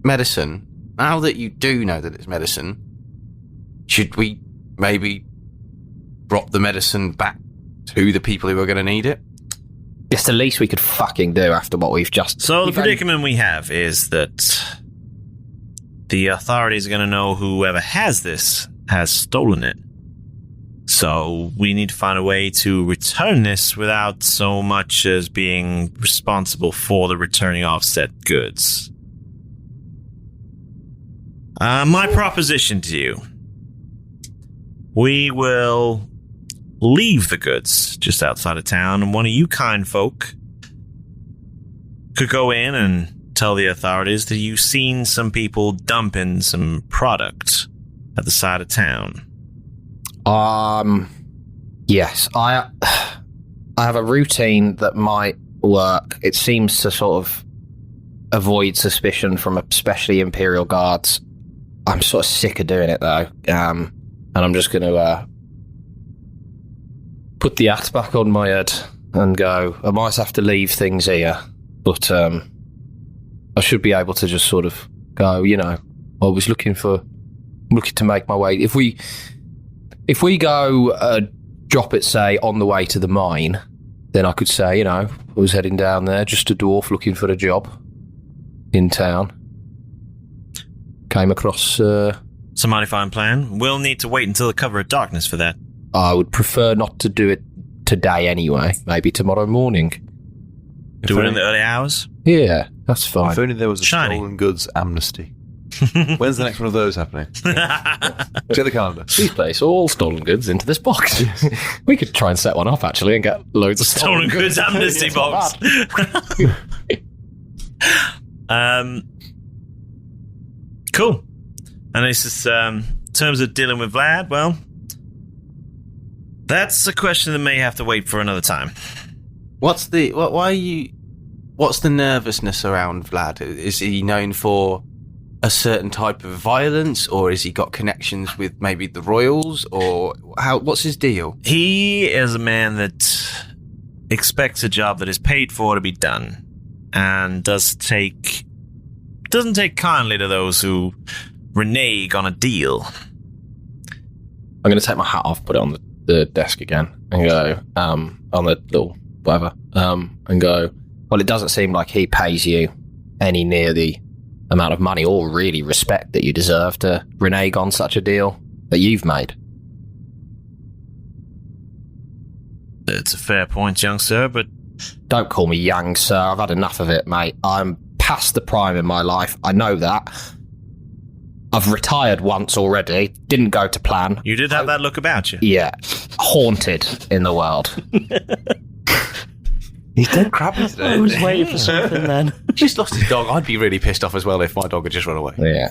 medicine, now that you do know that it's medicine, should we maybe drop the medicine back to the people who are going to need it? It's the least we could fucking do after what we've just... So the predicament we have is that the authorities are going to know whoever has this has stolen it. So we need to find a way to return this without so much as being responsible for the returning of said goods. My proposition to you. We will leave the goods just outside of town, and one of you kind folk could go in and tell the authorities that you've seen some people dumping some product at the side of town. Yes, I have a routine that might work. It seems to sort of avoid suspicion from especially Imperial Guards. I'm sort of sick of doing it though, and I'm just going to put the hat back on my head and go, I might have to leave things here, but I should be able to just sort of go, I was looking to make my way. If we go drop it, say, on the way to the mine, then I could say, I was heading down there, just a dwarf looking for a job in town. Came across... It's a mighty fine plan. We'll need to wait until the cover of darkness for that. I would prefer not to do it today anyway. Maybe tomorrow morning. Do it in the early hours? Yeah, that's fine. If only there was a Shiny. stolen goods amnesty. When's the next one of those happening? Check the calendar. Please place all stolen goods into this box. We could try and set one up, actually, and get loads of Stolen goods amnesty box. Cool. And this is, in terms of dealing with Vlad, well, that's a question that may have to wait for another time. What's the nervousness around Vlad? Is he known for a certain type of violence, or has he got connections with maybe the royals, or what's his deal? He is a man that expects a job that is paid for to be done, and doesn't take kindly to those who renege on a deal. I'm going to take my hat off, put it on the desk again, and go, on the little whatever, and go, well, it doesn't seem like he pays you any near the amount of money or really respect that you deserve to renege on such a deal that you've made. It's a fair point, young sir, but... Don't call me young, sir. I've had enough of it, mate. I'm past the prime in my life. I know that. I've retired once already. Didn't go to plan. You did have that look about you. Yeah. Haunted in the world. He's dead crabby today. I was waiting for something then. Just lost his dog. I'd be really pissed off as well if my dog had just run away. Yeah.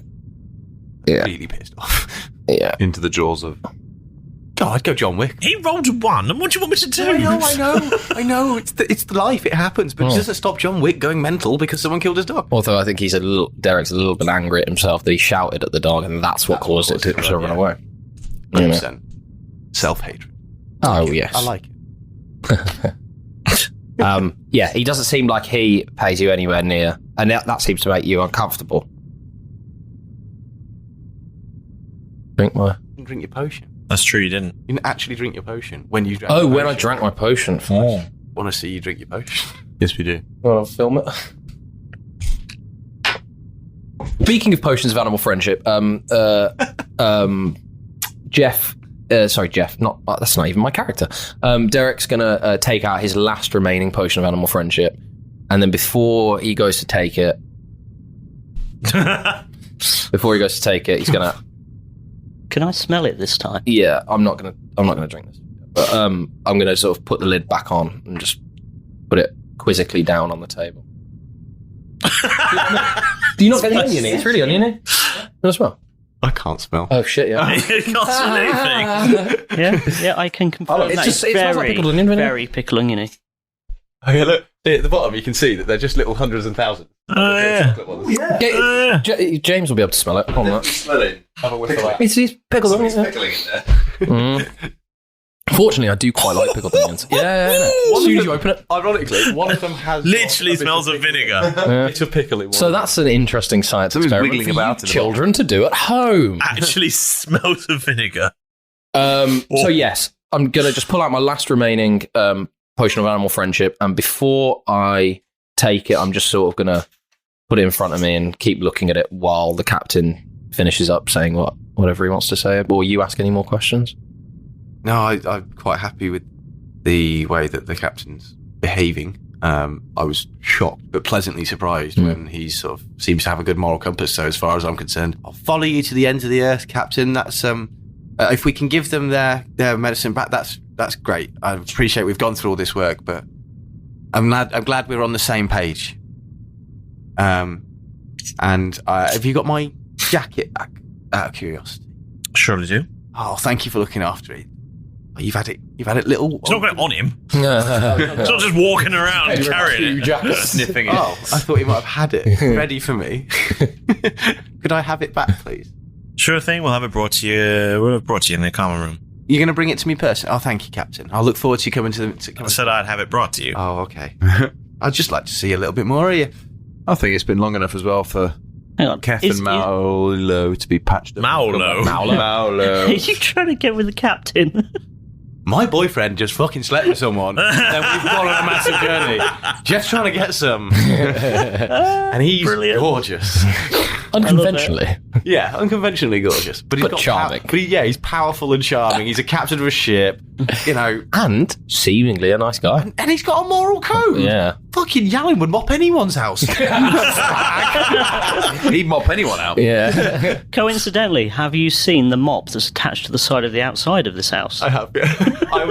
Really pissed off. Yeah. Into the jaws of... God, I'd go John Wick. He rolled a 1, and what do you want me to do? I know. It's the life. It happens, but it doesn't stop John Wick going mental because someone killed his dog. Although I think Derek's a little bit angry at himself that he shouted at the dog, and that's what caused it to run away. 100%. Self-hatred. Oh, yes. I like it. Yeah, he doesn't seem like he pays you anywhere near, and that seems to make you uncomfortable. Drink You didn't drink your potion. That's true, you didn't. You didn't actually drink your potion when you drank Oh, your when potion. I drank my potion. Oh. Want to see you drink your potion? Yes, we do. Well, I'll film it. Speaking of potions of animal friendship, Jeff. Sorry, Jeff. That's not even my character. Derek's gonna take out his last remaining potion of animal friendship, and then before he goes to take it, he's gonna. Can I smell it this time? Yeah, I'm not gonna drink this, but I'm gonna sort of put the lid back on and just put it quizzically down on the table. Do you not get the oniony? It's really oniony. No smell. I can't smell. Oh shit! Yeah. You can't smell anything. Yeah, I can confirm it that. just- It's it smells like pickled onion vinegar. very pickled oniony. Oh yeah, look at the bottom. You can see that they're just little hundreds and thousands. Oh, yeah. James will be able to smell it. Hold on. Smell it. Have a whiff of that. It's pickled onions. Pickling in there. Fortunately, I do quite like pickled onions. Yeah. As soon as you open it. Ironically, one of them has Literally smells of vinegar. It's a pickle in one. So that's an interesting science Something's experiment wiggling for about you in the children to do at home. Actually smells of vinegar. So yes, I'm gonna just pull out my last remaining potion of animal friendship, and before I take it, I'm just sort of gonna put it in front of me and keep looking at it while the captain finishes up saying whatever he wants to say. Or you ask any more questions? No, I'm quite happy with the way that the captain's behaving. I was shocked but pleasantly surprised when he sort of seems to have a good moral compass. So as far as I'm concerned, I'll follow you to the ends of the earth, Captain. That's if we can give them their medicine back, that's great. I appreciate we've gone through all this work, but I'm glad we're on the same page. And have you got my jacket back? Out of curiosity. Surely do. Oh, thank you for looking after it. Oh, you've had it little. It's not going on him. It's not just walking around carrying it. Sniffing it. Oh, I thought you might have had it ready for me. Could I have it back, please? Sure thing. We'll have it brought to you. We'll have it brought to you in the common room. You're going to bring it to me personally? Oh, thank you, Captain. I'll look forward to you coming to the... I said I'd have it brought to you. Oh, okay. I'd just like to see a little bit more of you. I think it's been long enough as well for Keth and Milo to be patched up. Milo. Are you trying to get with the captain? My boyfriend just fucking slept with someone, and we've gone on a massive journey. Jeff's trying to get some. And he's gorgeous. Unconventionally. Yeah, unconventionally gorgeous. But he's got charming. He's powerful and charming. He's a captain of a ship, you know. And seemingly a nice guy. And he's got a moral code. Yeah. Fucking Yalin would mop anyone's house. He'd mop anyone out. Yeah. Coincidentally, have you seen the mop that's attached to the side of the outside of this house? I have, yeah.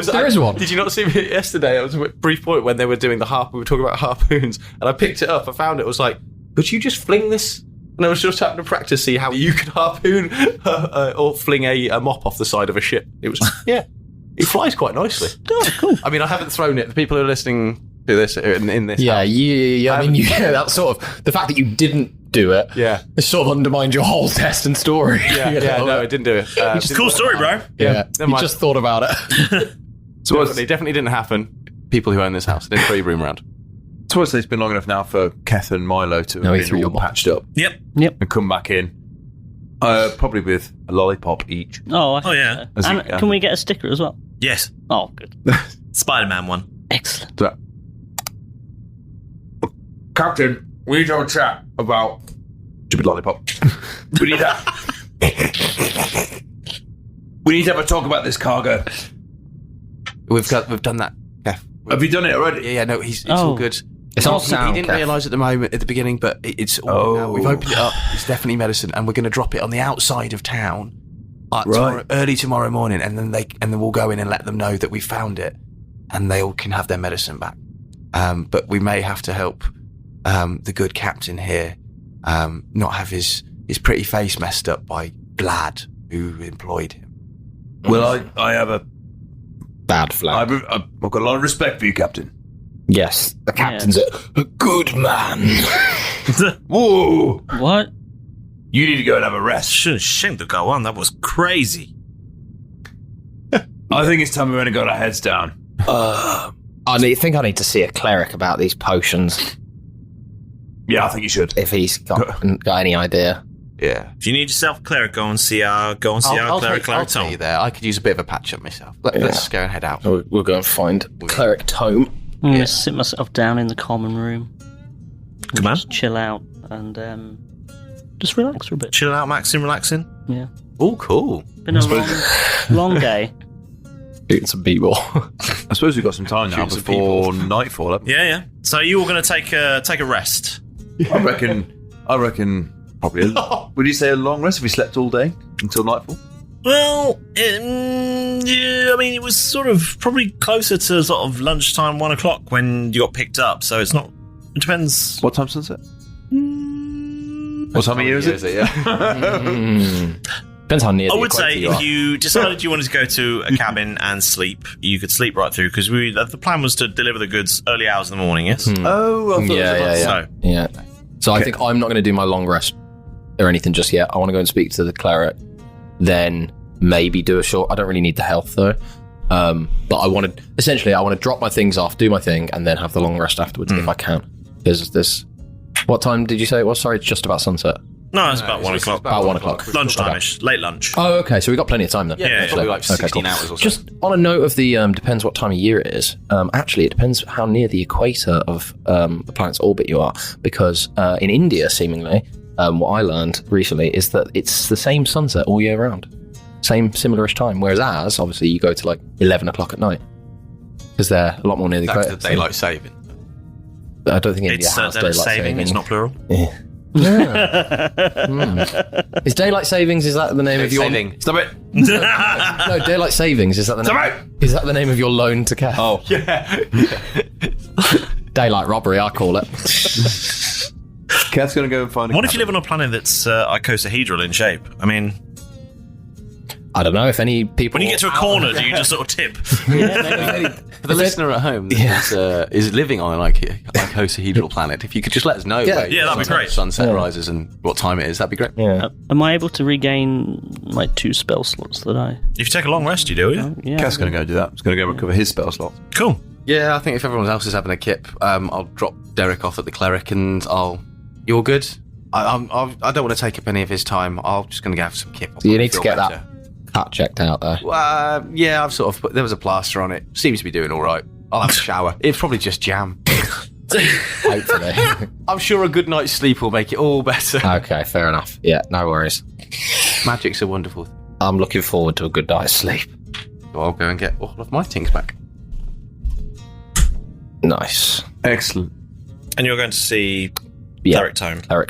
There is one. Did you not see me yesterday? I was at a brief point when they were doing we were talking about harpoons, and I picked it up, I found it, was like, could you just fling this? And I was just having to practice, see how you could harpoon or fling a mop off the side of a ship. It was, yeah, it flies quite nicely. Oh, cool. I mean, I haven't thrown it. The people who are listening to this in this Yeah, house, I mean, that's sort of the fact that you didn't do it. Yeah, it sort of undermined your whole test and story. Yeah, no, I didn't do it. It's a cool story, bro. Yeah, you just thought about it. So definitely didn't happen. People who own this house didn't throw your broom around. So it's been long enough now for Keth and Milo to have been all patched up. Yep. And come back in. Probably with a lollipop each. Oh yeah. And can we get a sticker as well? Yes. Oh, good. Spider-Man one. Excellent. So, Captain, we need to have a chat about stupid lollipop. We need to have a talk about this cargo. We've done that, Have you done it already? Yeah, no, it's all good. It's all sound. He didn't realise at the beginning, but it's all now. We've opened it up. It's definitely medicine, and we're going to drop it on the outside of town early tomorrow morning, and then we'll go in and let them know that we found it, and they all can have their medicine back. But we may have to help the good captain here not have his pretty face messed up by Glad, who employed him. Well, I have a bad flag. I've got a lot of respect for you, Captain. Yes, the captain's a good man. Whoa! What? You need to go and have a rest. Shame to go on. That was crazy. I think it's time we went and got our heads down. I think I need to see a cleric about these potions. Yeah, I think you should. If he's got any idea. Yeah. If you need yourself a cleric, go and see our cleric I'll Tome. take you there. I could use a bit of a patch up myself. Let's go and head out. We'll go and find cleric Tome. I'm going to sit myself down in the common room. Come on. Just chill out and just relax for a bit. Chill out, Maxim, relaxing. Yeah. Oh, cool. Been a long day. Shooting some b-ball. I suppose we've got some time now before nightfall. Haven't we? Yeah. So you all going to take a rest? I reckon probably. Would you say a long rest if we slept all day until nightfall? Well, yeah, I mean, it was sort of probably closer to sort of lunchtime, 1 o'clock when you got picked up. So it's not. It depends. What time's sunset? What time of year is it? Depends how near. I would say if you decided you wanted to go to a cabin and sleep, you could sleep right through because the plan was to deliver the goods early hours in the morning. Yes. Oh, I thought yeah. So I think I'm not going to do my long rest or anything just yet. I want to go and speak to the cleric, then maybe do a short. I don't really need the health though, but I want to drop my things off, do my thing, and then have the long rest afterwards if I can. There's this. What time did you say it was? Sorry, it's just about sunset. No, it's about 1 o'clock. About 1 o'clock. Lunchtime-ish. Late lunch. Oh, okay. So we got plenty of time then. Yeah, probably like 16 hours or so. Just on a note of the depends what time of year it is. Actually, it depends how near the equator of the planet's orbit you are. Because in India, seemingly, what I learned recently is that it's the same sunset all year round. Same similarish time. Whereas ours, obviously, you go to like 11 o'clock at night. Because they're a lot more near the equator. That's the daylight saving. I don't think India It's has daylight daylight saving. It's not plural. Yeah. Is daylight savings? Is that the name of your? Saving. Stop it! No, daylight savings. Is that the name? Stop it! Is that the name of your loan to Keth? Oh, Yeah. Daylight robbery, I call it. Keth's going to go and find. What if you live on a planet that's icosahedral in shape? I mean, I don't know if any people. when you get to a corner, do you just sort of tip? For the listener at home that is living on an icosahedral planet, if you could just let us know. Yeah. where Yeah, that'd be great. Sunset rises and what time it is, that'd be great. Yeah. Am I able to regain my 2 spell slots that I? If you take a long rest, you do, yeah. Yeah. Keth's going to go do that. He's going to go recover his spell slot. Cool. Yeah, I think if everyone else is having a kip, I'll drop Derek off at the cleric and you all good? I don't want to take up any of his time. I'm just going to go have some kip. You need to get that cut checked out there. Yeah, I've sort of there was a plaster on it. Seems to be doing all right. I'll have a shower. It's probably just jam. Hopefully. I'm sure a good night's sleep will make it all better. Okay, fair enough. Yeah, no worries. Magic's a wonderful thing. I'm looking forward to a good night's sleep. So I'll go and get all of my things back. Nice. Excellent. And you're going to see Yeah. Cleric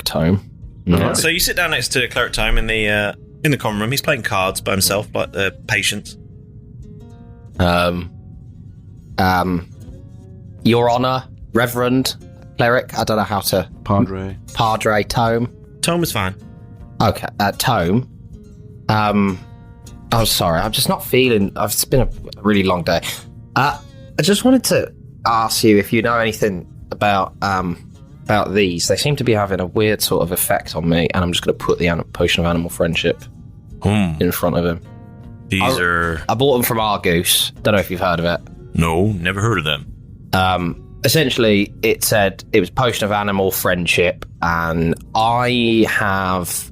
Tome. Yeah. So you sit down next to Cleric Tome in the common room. He's playing cards by himself, like the patient. Your Honor, Reverend, Cleric, I don't know how to... Padre, Tome. Tome is fine. Okay, Tome. I'm sorry, I'm just not feeling... It's been a really long day. I just wanted to ask you if you know anything about these. They seem to be having a weird sort of effect on me, and I'm just going to put the potion of animal friendship in front of him. I bought them from Argus. Don't know if you've heard of it. No, never heard of them. Essentially, it said it was potion of animal friendship, and I have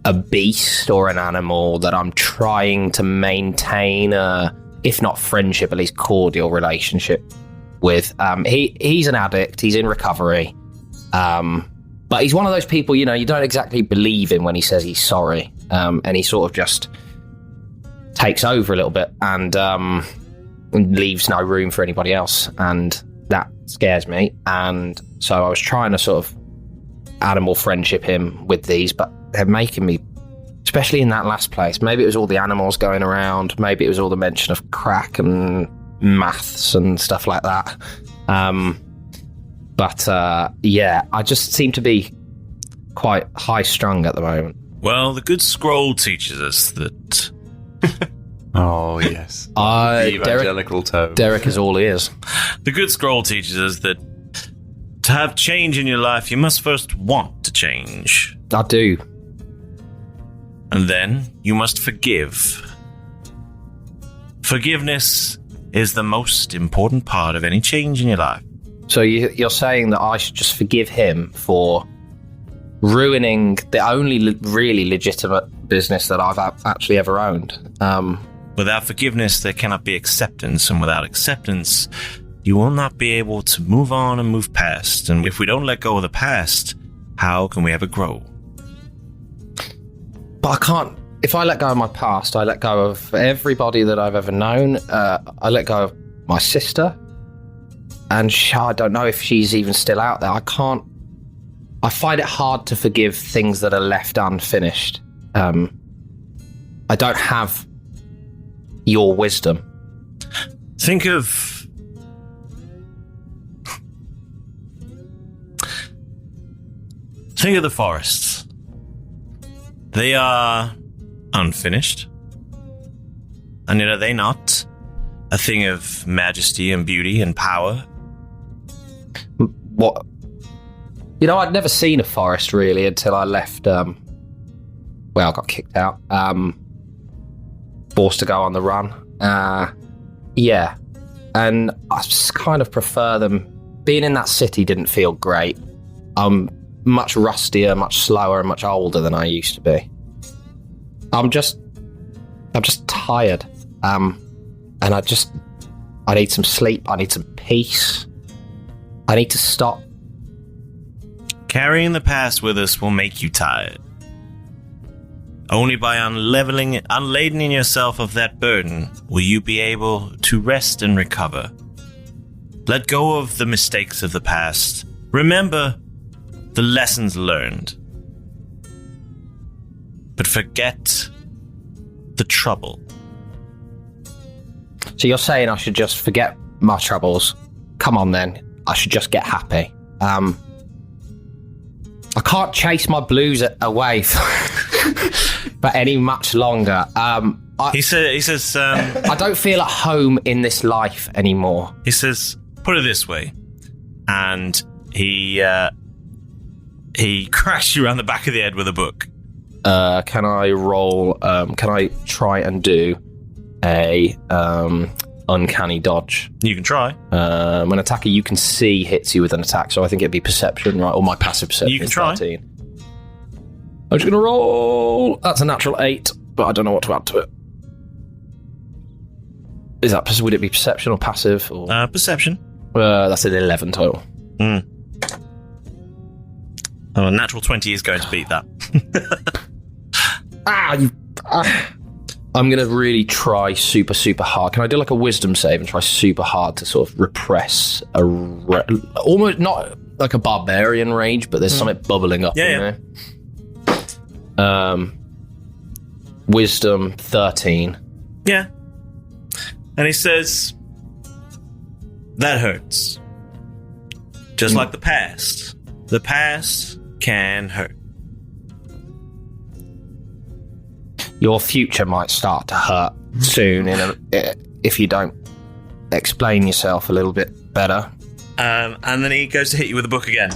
a beast or an animal that I'm trying to maintain a, if not friendship, at least cordial relationship with. He's an addict. He's in recovery. But he's one of those people, you don't exactly believe him when he says he's sorry. And he sort of just takes over a little bit. And and leaves no room for anybody else, and that scares me. And so I was trying to sort of animal friendship him with these, but they're making me, especially in that last place, maybe it was all the animals going around, maybe it was all the mention of crack and maths and stuff like that. Yeah, I just seem to be quite high-strung at the moment. Well, the good scroll teaches us that... Oh, yes. The evangelical tone. Derek is all ears. The good scroll teaches us that to have change in your life, you must first want to change. I do. And then you must forgive. Forgiveness is the most important part of any change in your life. So you're saying that I should just forgive him for ruining the only really legitimate business that I've actually ever owned? Without forgiveness, there cannot be acceptance, and without acceptance, you will not be able to move on and move past. And if we don't let go of the past, how can we ever grow? But I can't. If I let go of my past, I let go of everybody that I've ever known. I let go of my sister, and I don't know if she's even still out there. I can't. I find it hard to forgive things that are left unfinished. I don't have your wisdom. Think of the forests. They are unfinished. And yet are they not a thing of majesty and beauty and power? What? You know, I'd never seen a forest really until I left. I got kicked out. Forced to go on the run. Yeah. And I just kind of prefer them. Being in that city didn't feel great. I'm much rustier, much slower, and much older than I used to be. I'm just tired. And I need some sleep. I need some peace. I need to stop. Carrying the past with us will make you tired. Only by unladening yourself of that burden will you be able to rest and recover. Let go of the mistakes of the past. Remember the lessons learned. But forget the trouble. So you're saying I should just forget my troubles? Come on then. I should just get happy. I can't chase my blues away for any much longer. He says, I don't feel at home in this life anymore. He says, put it this way. And he crashed you around the back of the head with a book. Can I roll, can I try and do a uncanny dodge? You can try. When an attacker you can see hits you with an attack, so I think it'd be perception, right? Or my passive perception. You can try. 13. I'm just going to roll. That's a natural 8, but I don't know what to add to it. Is that, would it be perception or passive? Or? Perception. That's an 11 total. Oh, a natural 20 is going to beat that. I'm going to really try super, super hard. Can I do like a wisdom save and try super hard to sort of repress almost not like a barbarian rage, but there's something bubbling up in there. Wisdom 13. Yeah. And he says, that hurts. Just like the past. The past can hurt. Your future might start to hurt soon if you don't explain yourself a little bit better. And then he goes to hit you with a book again.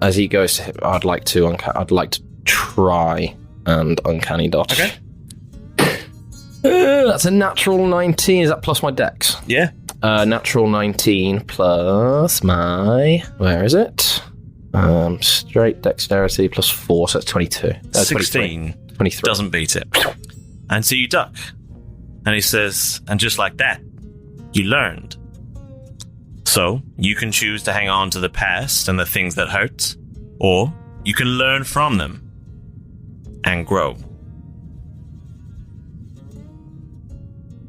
As he goes to hit, I'd like to try and uncanny dodge. Okay. That's a natural 19. Is that plus my dex? Yeah. Natural 19 plus my... Where is it? Straight dexterity plus 4, so that's 22. 16. 23. Doesn't beat it. And so you duck. And he says, and just like that, you learned. So you can choose to hang on to the past and the things that hurt, or you can learn from them and grow.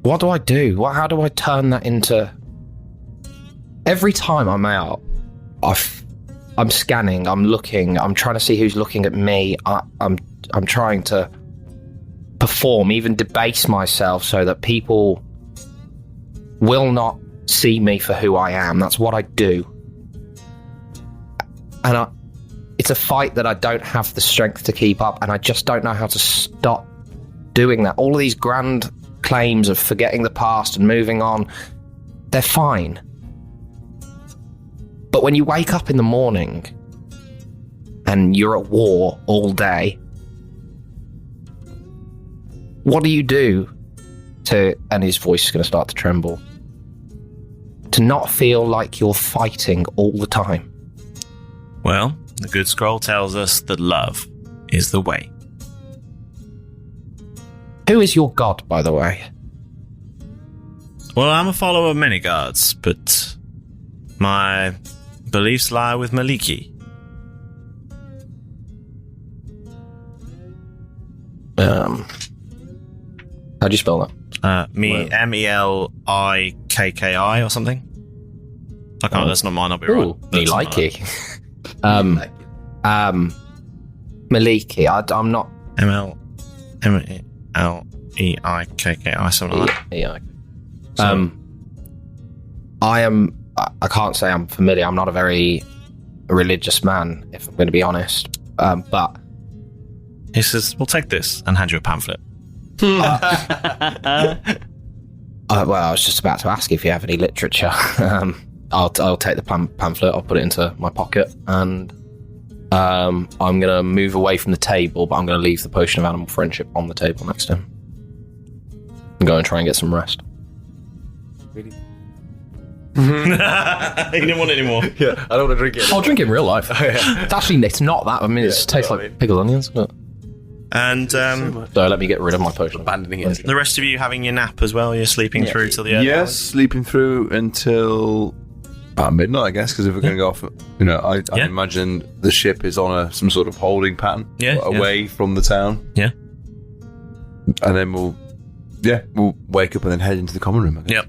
What do I do? How do I turn that into... Every time I'm out, I'm scanning, I'm looking, I'm trying to see who's looking at me. I'm trying to perform, even debase myself so that people will not see me for who I am. That's what I do. And it's a fight that I don't have the strength to keep up, and I just don't know how to stop doing that. All of these grand claims of forgetting the past and moving on, they're fine. But when you wake up in the morning and you're at war all day, what do you do to, and his voice is going to start to tremble, to not feel like you're fighting all the time? Well, the good scroll tells us that love is the way. Who is your god, by the way? Well, I'm a follower of many gods, but my beliefs lie with Maliki. How do you spell that? Melikki or something. I can't. That's not mine. I'll be right. Maliki. Maliki. I'm not. Melikki, something like that. I can't say I'm familiar. I'm not a very religious man, if I'm going to be honest. But he says, "We'll take this," and hand you a pamphlet. Well, I was just about to ask if you have any literature. I'll take the pamphlet. I'll put it into my pocket, and I'm going to move away from the table, but I'm going to leave the potion of animal friendship on the table next to him and go and try and get some rest. Really? He didn't want it anymore. Yeah, I don't want to drink it. I'll drink it in real life. It's not that. I mean, it tastes like pickled onions, but... And so let me get rid of my potion. Abandoning it. The rest of you having your nap as well? You're sleeping through till the end? Yes, sleeping through until about midnight, I guess, because if we're going to go off, I imagine the ship is on some sort of holding pattern away from the town. Yeah. And then we'll wake up and then head into the common room, I guess. Yep.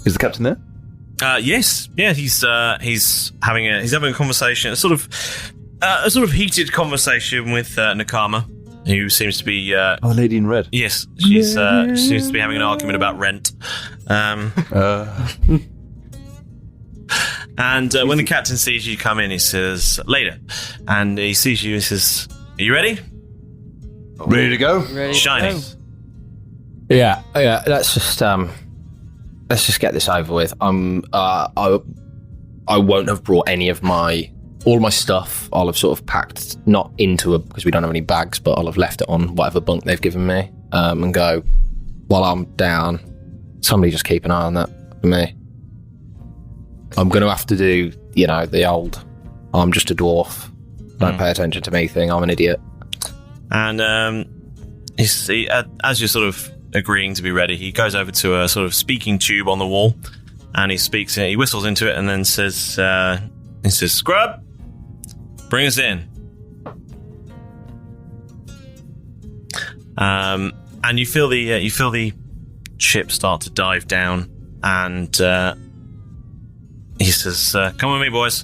Is the captain there? Yes. Yeah, he's having a conversation, a sort of heated conversation with Nakama, who seems to be the lady in red. Yes, she seems to be having an argument about rent. And when the captain sees you come in, he says, "Later," and he sees you and says, "Are you ready? Ready to go? Shining." Yeah. Let's just get this over with. I won't have brought any of all my stuff. I'll have sort of packed, not into because we don't have any bags, but I'll have left it on whatever bunk they've given me, and go, while I'm down, somebody just keep an eye on that for me. I'm going to have to do, the old, I'm just a dwarf, don't pay attention to me thing, I'm an idiot. And as you're sort of agreeing to be ready, he goes over to a sort of speaking tube on the wall, and he whistles into it, and then says, "Scrub, bring us in." And you feel the ship start to dive down, and he says, "Come with me, boys."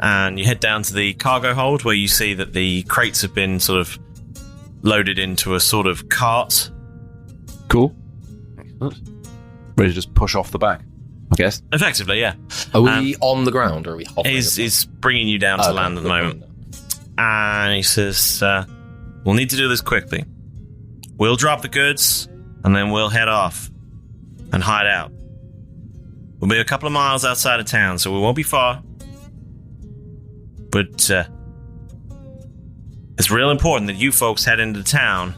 And you head down to the cargo hold, where you see that the crates have been sort of loaded into a sort of cart. Cool. Ready to just push off the back, I guess. Effectively, yeah. Are we on the ground, or are we hovering? He's bringing you down to land at the moment. And he says, "We'll need to do this quickly. We'll drop the goods, and then we'll head off and hide out. We'll be a couple of miles outside of town, so we won't be far. But it's real important that you folks head into town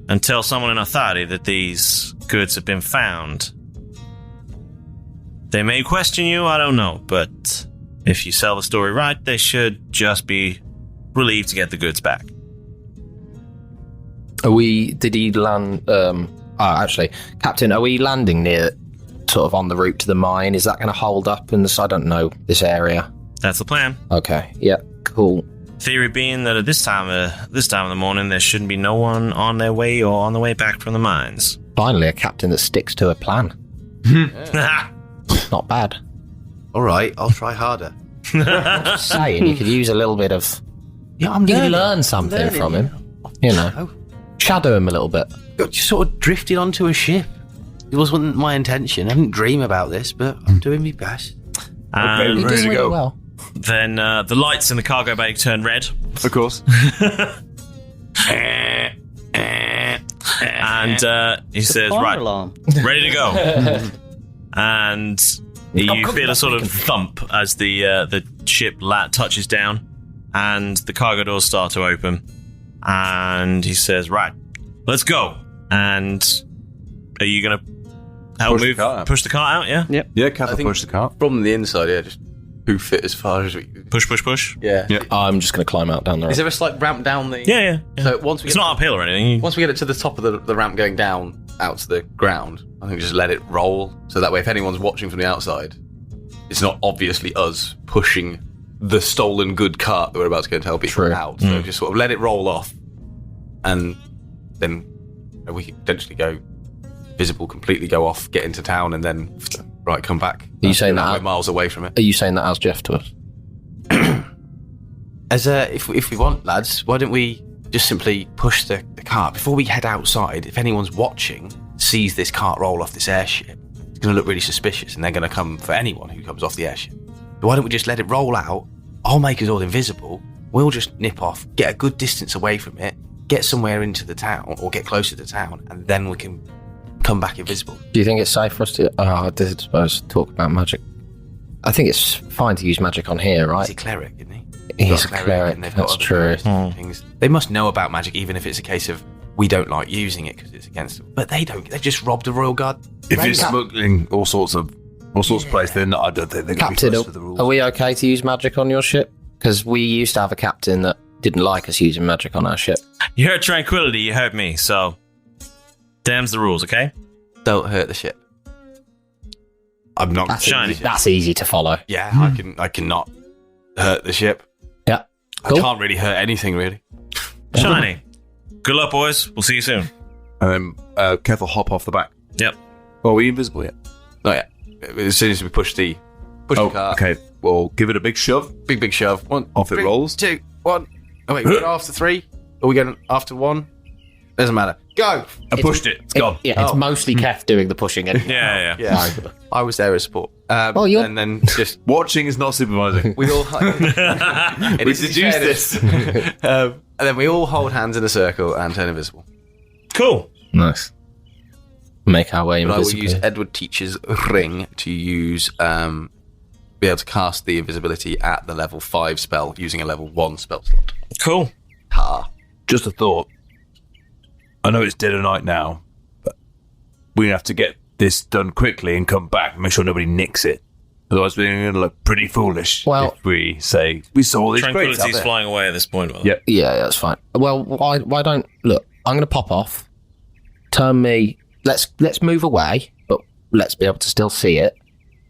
and tell someone in authority that these goods have been found. They may question you, I don't know, but if you sell the story right, they should just be relieved to get the goods back." Did he land, actually, Captain, are we landing near, sort of on the route to the mine? Is that going to hold up in this, I don't know, this area? That's the plan. Okay, yeah, cool. Theory being that at this time of the morning, there shouldn't be no one on their way or on the way back from the mines. Finally, a captain that sticks to a plan. Not bad. All right, I'll try harder. Just saying, you could use a little bit of... Yeah, you could learn something from him. You know. Shadow him a little bit. Just sort of drifted onto a ship. It wasn't my intention. I didn't dream about this, but I'm doing my best. And You're doing really well. then the lights in the cargo bay turn red. Of course. And he says, right, alarm. ready to go. And you feel a sort of thump as the ship touches down, and the cargo doors start to open. And he says, right, let's go. And are you going to help push the cart out, yeah? Yep. Yeah, Keth will push the cart. From the inside, yeah, just hoof it as far as we... Push? Yeah. I'm just going to climb out down the ramp. Is there a slight ramp down the... Yeah. So once we It's not uphill or anything. Once we get it to the top of the ramp going down out to the ground, I think just let it roll. So that way, if anyone's watching from the outside, it's not obviously us pushing the stolen good cart that we're about to go and tell people out. So just sort of let it roll off. And then we could potentially go visible, completely go off, get into town, and then come back. Are you saying that we're miles away from it? Are you saying that as Jeff to us? As if we want, lads, why don't we just simply push the cart before we head outside? If anyone's watching sees this cart roll off this airship, it's going to look really suspicious, and they're going to come for anyone who comes off the airship. But why don't we just let it roll out? I'll make us all invisible. We'll just nip off, get a good distance away from it, get somewhere into the town or get closer to town, and then we can come back invisible. Do you think it's safe for us to... I did suppose talk about magic. I think it's fine to use magic on here, right? He's a cleric, isn't he? He's a cleric, and they've that's got true. Things. They must know about magic, even if it's a case of we don't like using it because it's against them. But they don't. They've just robbed a royal guard. If you're smuggling all sorts of places, then I don't think they're going to be close to the rules. Are we okay to use magic on your ship? Because we used to have a captain that didn't like us using magic on our ship. You heard tranquility, you heard me, so damn's the rules, okay? Don't hurt the ship. I'm not shiny. That's easy to follow. Yeah, I cannot hurt the ship. Yeah. Cool. I can't really hurt anything, really. Shiny. Good luck, boys. We'll see you soon. And then Keth will hop off the back. Yep. Oh, are we invisible yet? Not yet. As soon as we push the cart. Okay, we'll give it a big shove. Big shove. One. Off it rolls. 2, 1. Oh, wait, we're going after 3? Are we going after 1? Doesn't matter. Go! I pushed it. It's gone. Yeah, it's mostly Keth doing the pushing. Yeah. I was there as support. you're... And then just... Watching is not supervising. We all... it is deduced this. And then we all hold hands in a circle and turn invisible. Cool. Nice. Make our way And invisible. I will use Edward Teacher's ring to use... be able to cast the invisibility at the level 5 spell using a level 1 spell slot. Cool. Just a thought. I know it's dead of night now, but we have to get this done quickly and come back and make sure nobody nicks it. Otherwise, we're going to look pretty foolish if we say we saw all these crates out Tranquility's there. flying away at this point. Yep. Yeah, that's fine. Well, why don't... Look, I'm going to pop off. Turn me... Let's move away, but let's be able to still see it.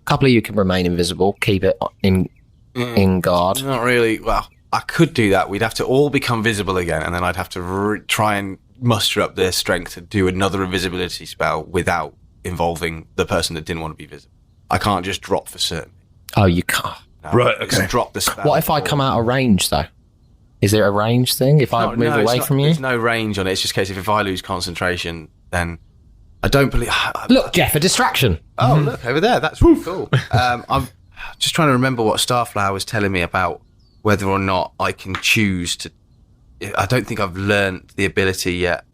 A couple of you can remain invisible. Keep it in guard. Not really. Well, I could do that. We'd have to all become visible again, and then I'd have to try and muster up their strength to do another invisibility spell without involving the person that didn't want to be visible. I can't just drop for certain. Oh, you can't. No, Right, I just drop the spell. What if I come out of range, though? Is there a range thing if I move away from you? There's no range on it. It's just a case of if I lose concentration, then I don't believe... Look, Jeff, a distraction. Oh, look, over there. That's really cool. I'm just trying to remember what Starflower was telling me about whether or not I can choose to... I don't think I've learned the ability yet.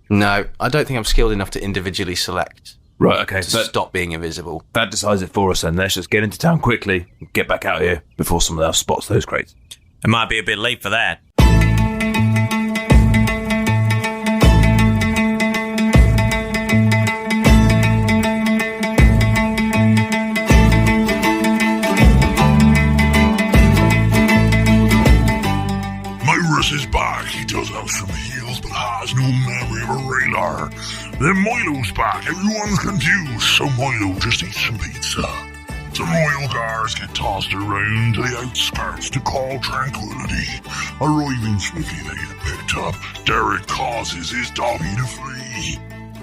No, I don't think I'm skilled enough to individually select Right, okay. to stop being invisible. That decides it for us then. Let's just get into town quickly and get back out here before someone else spots those crates. It might be a bit late for that. Myrus is back. He does have some heals, but has no memory of a Raylar. Then Milo's back. Everyone's confused, so Milo just eats some pizza. Some royal guards get tossed around to the outskirts to call tranquility. Arriving swiftly, they get picked up. Derek causes his doggy to flee.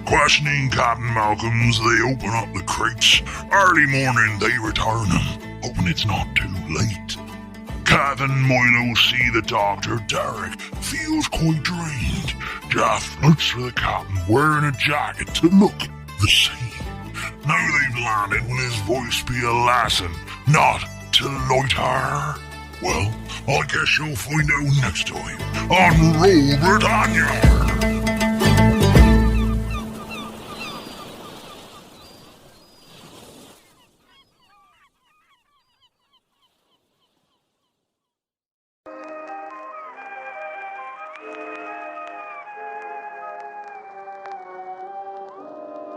Questioning Captain Malcolms, they open up the crates. Early morning, they return them, hoping it's not too late. Keth and Milo see the doctor. Derek feels quite drained. Jeff flirts with the captain, wearing a jacket to look the same. Now they've landed, will his voice be a lesson, not to loiter? Well, I guess you'll find out next time on Roll Britannia.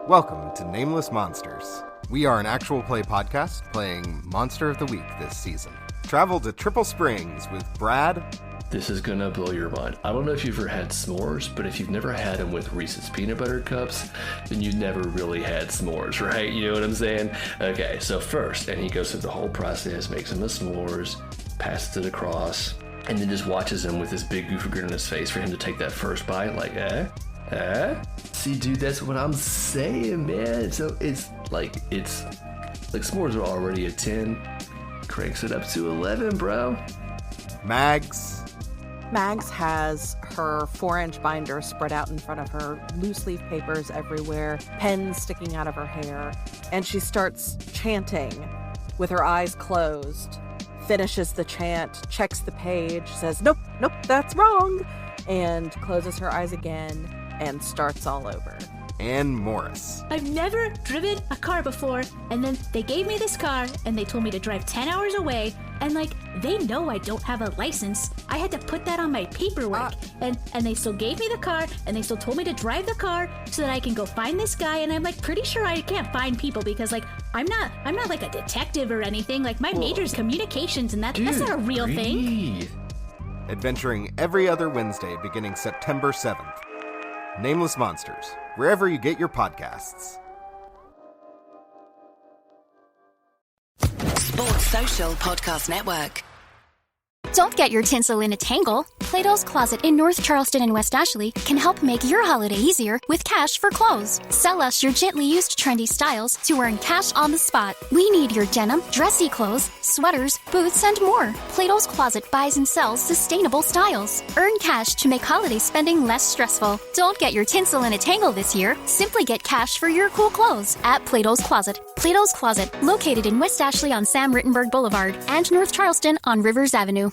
Welcome to Nameless Monsters. We are an actual play podcast playing Monster of the Week this season. Travel to Triple Springs with Brad. This is gonna blow your mind. I don't know if you've ever had s'mores, but if you've never had them with Reese's peanut butter cups, then you've never really had s'mores, right? You know what I'm saying? Okay, so first, and he goes through the whole process, makes him a s'mores, passes it across, and then just watches him with this big goofy grin on his face for him to take that first bite, like, See, dude, that's what I'm saying, man. So it's like s'mores are already a 10, cranks it up to 11, bro. Mags has her 4-inch binder spread out in front of her, loose leaf papers everywhere, pens sticking out of her hair, and she starts chanting with her eyes closed, finishes the chant, checks the page, says, nope, that's wrong, and closes her eyes again and starts all over. Ann Morris. I've never driven a car before, and then they gave me this car, and they told me to drive 10 hours away, and they know I don't have a license. I had to put that on my paperwork, and they still gave me the car, and they still told me to drive the car so that I can go find this guy, and I'm pretty sure I can't find people because I'm not like a detective or anything. My major's communications, and that's not a real thing. Adventuring every other Wednesday beginning September 7th. Nameless Monsters, wherever you get your podcasts. Sports Social Podcast Network. Don't get your tinsel in a tangle. Plato's Closet in North Charleston and West Ashley can help make your holiday easier with cash for clothes. Sell us your gently used trendy styles to earn cash on the spot. We need your denim, dressy clothes, sweaters, boots, and more. Plato's Closet buys and sells sustainable styles. Earn cash to make holiday spending less stressful. Don't get your tinsel in a tangle this year. Simply get cash for your cool clothes at Plato's Closet. Plato's Closet, located in West Ashley on Sam Rittenberg Boulevard and North Charleston on Rivers Avenue.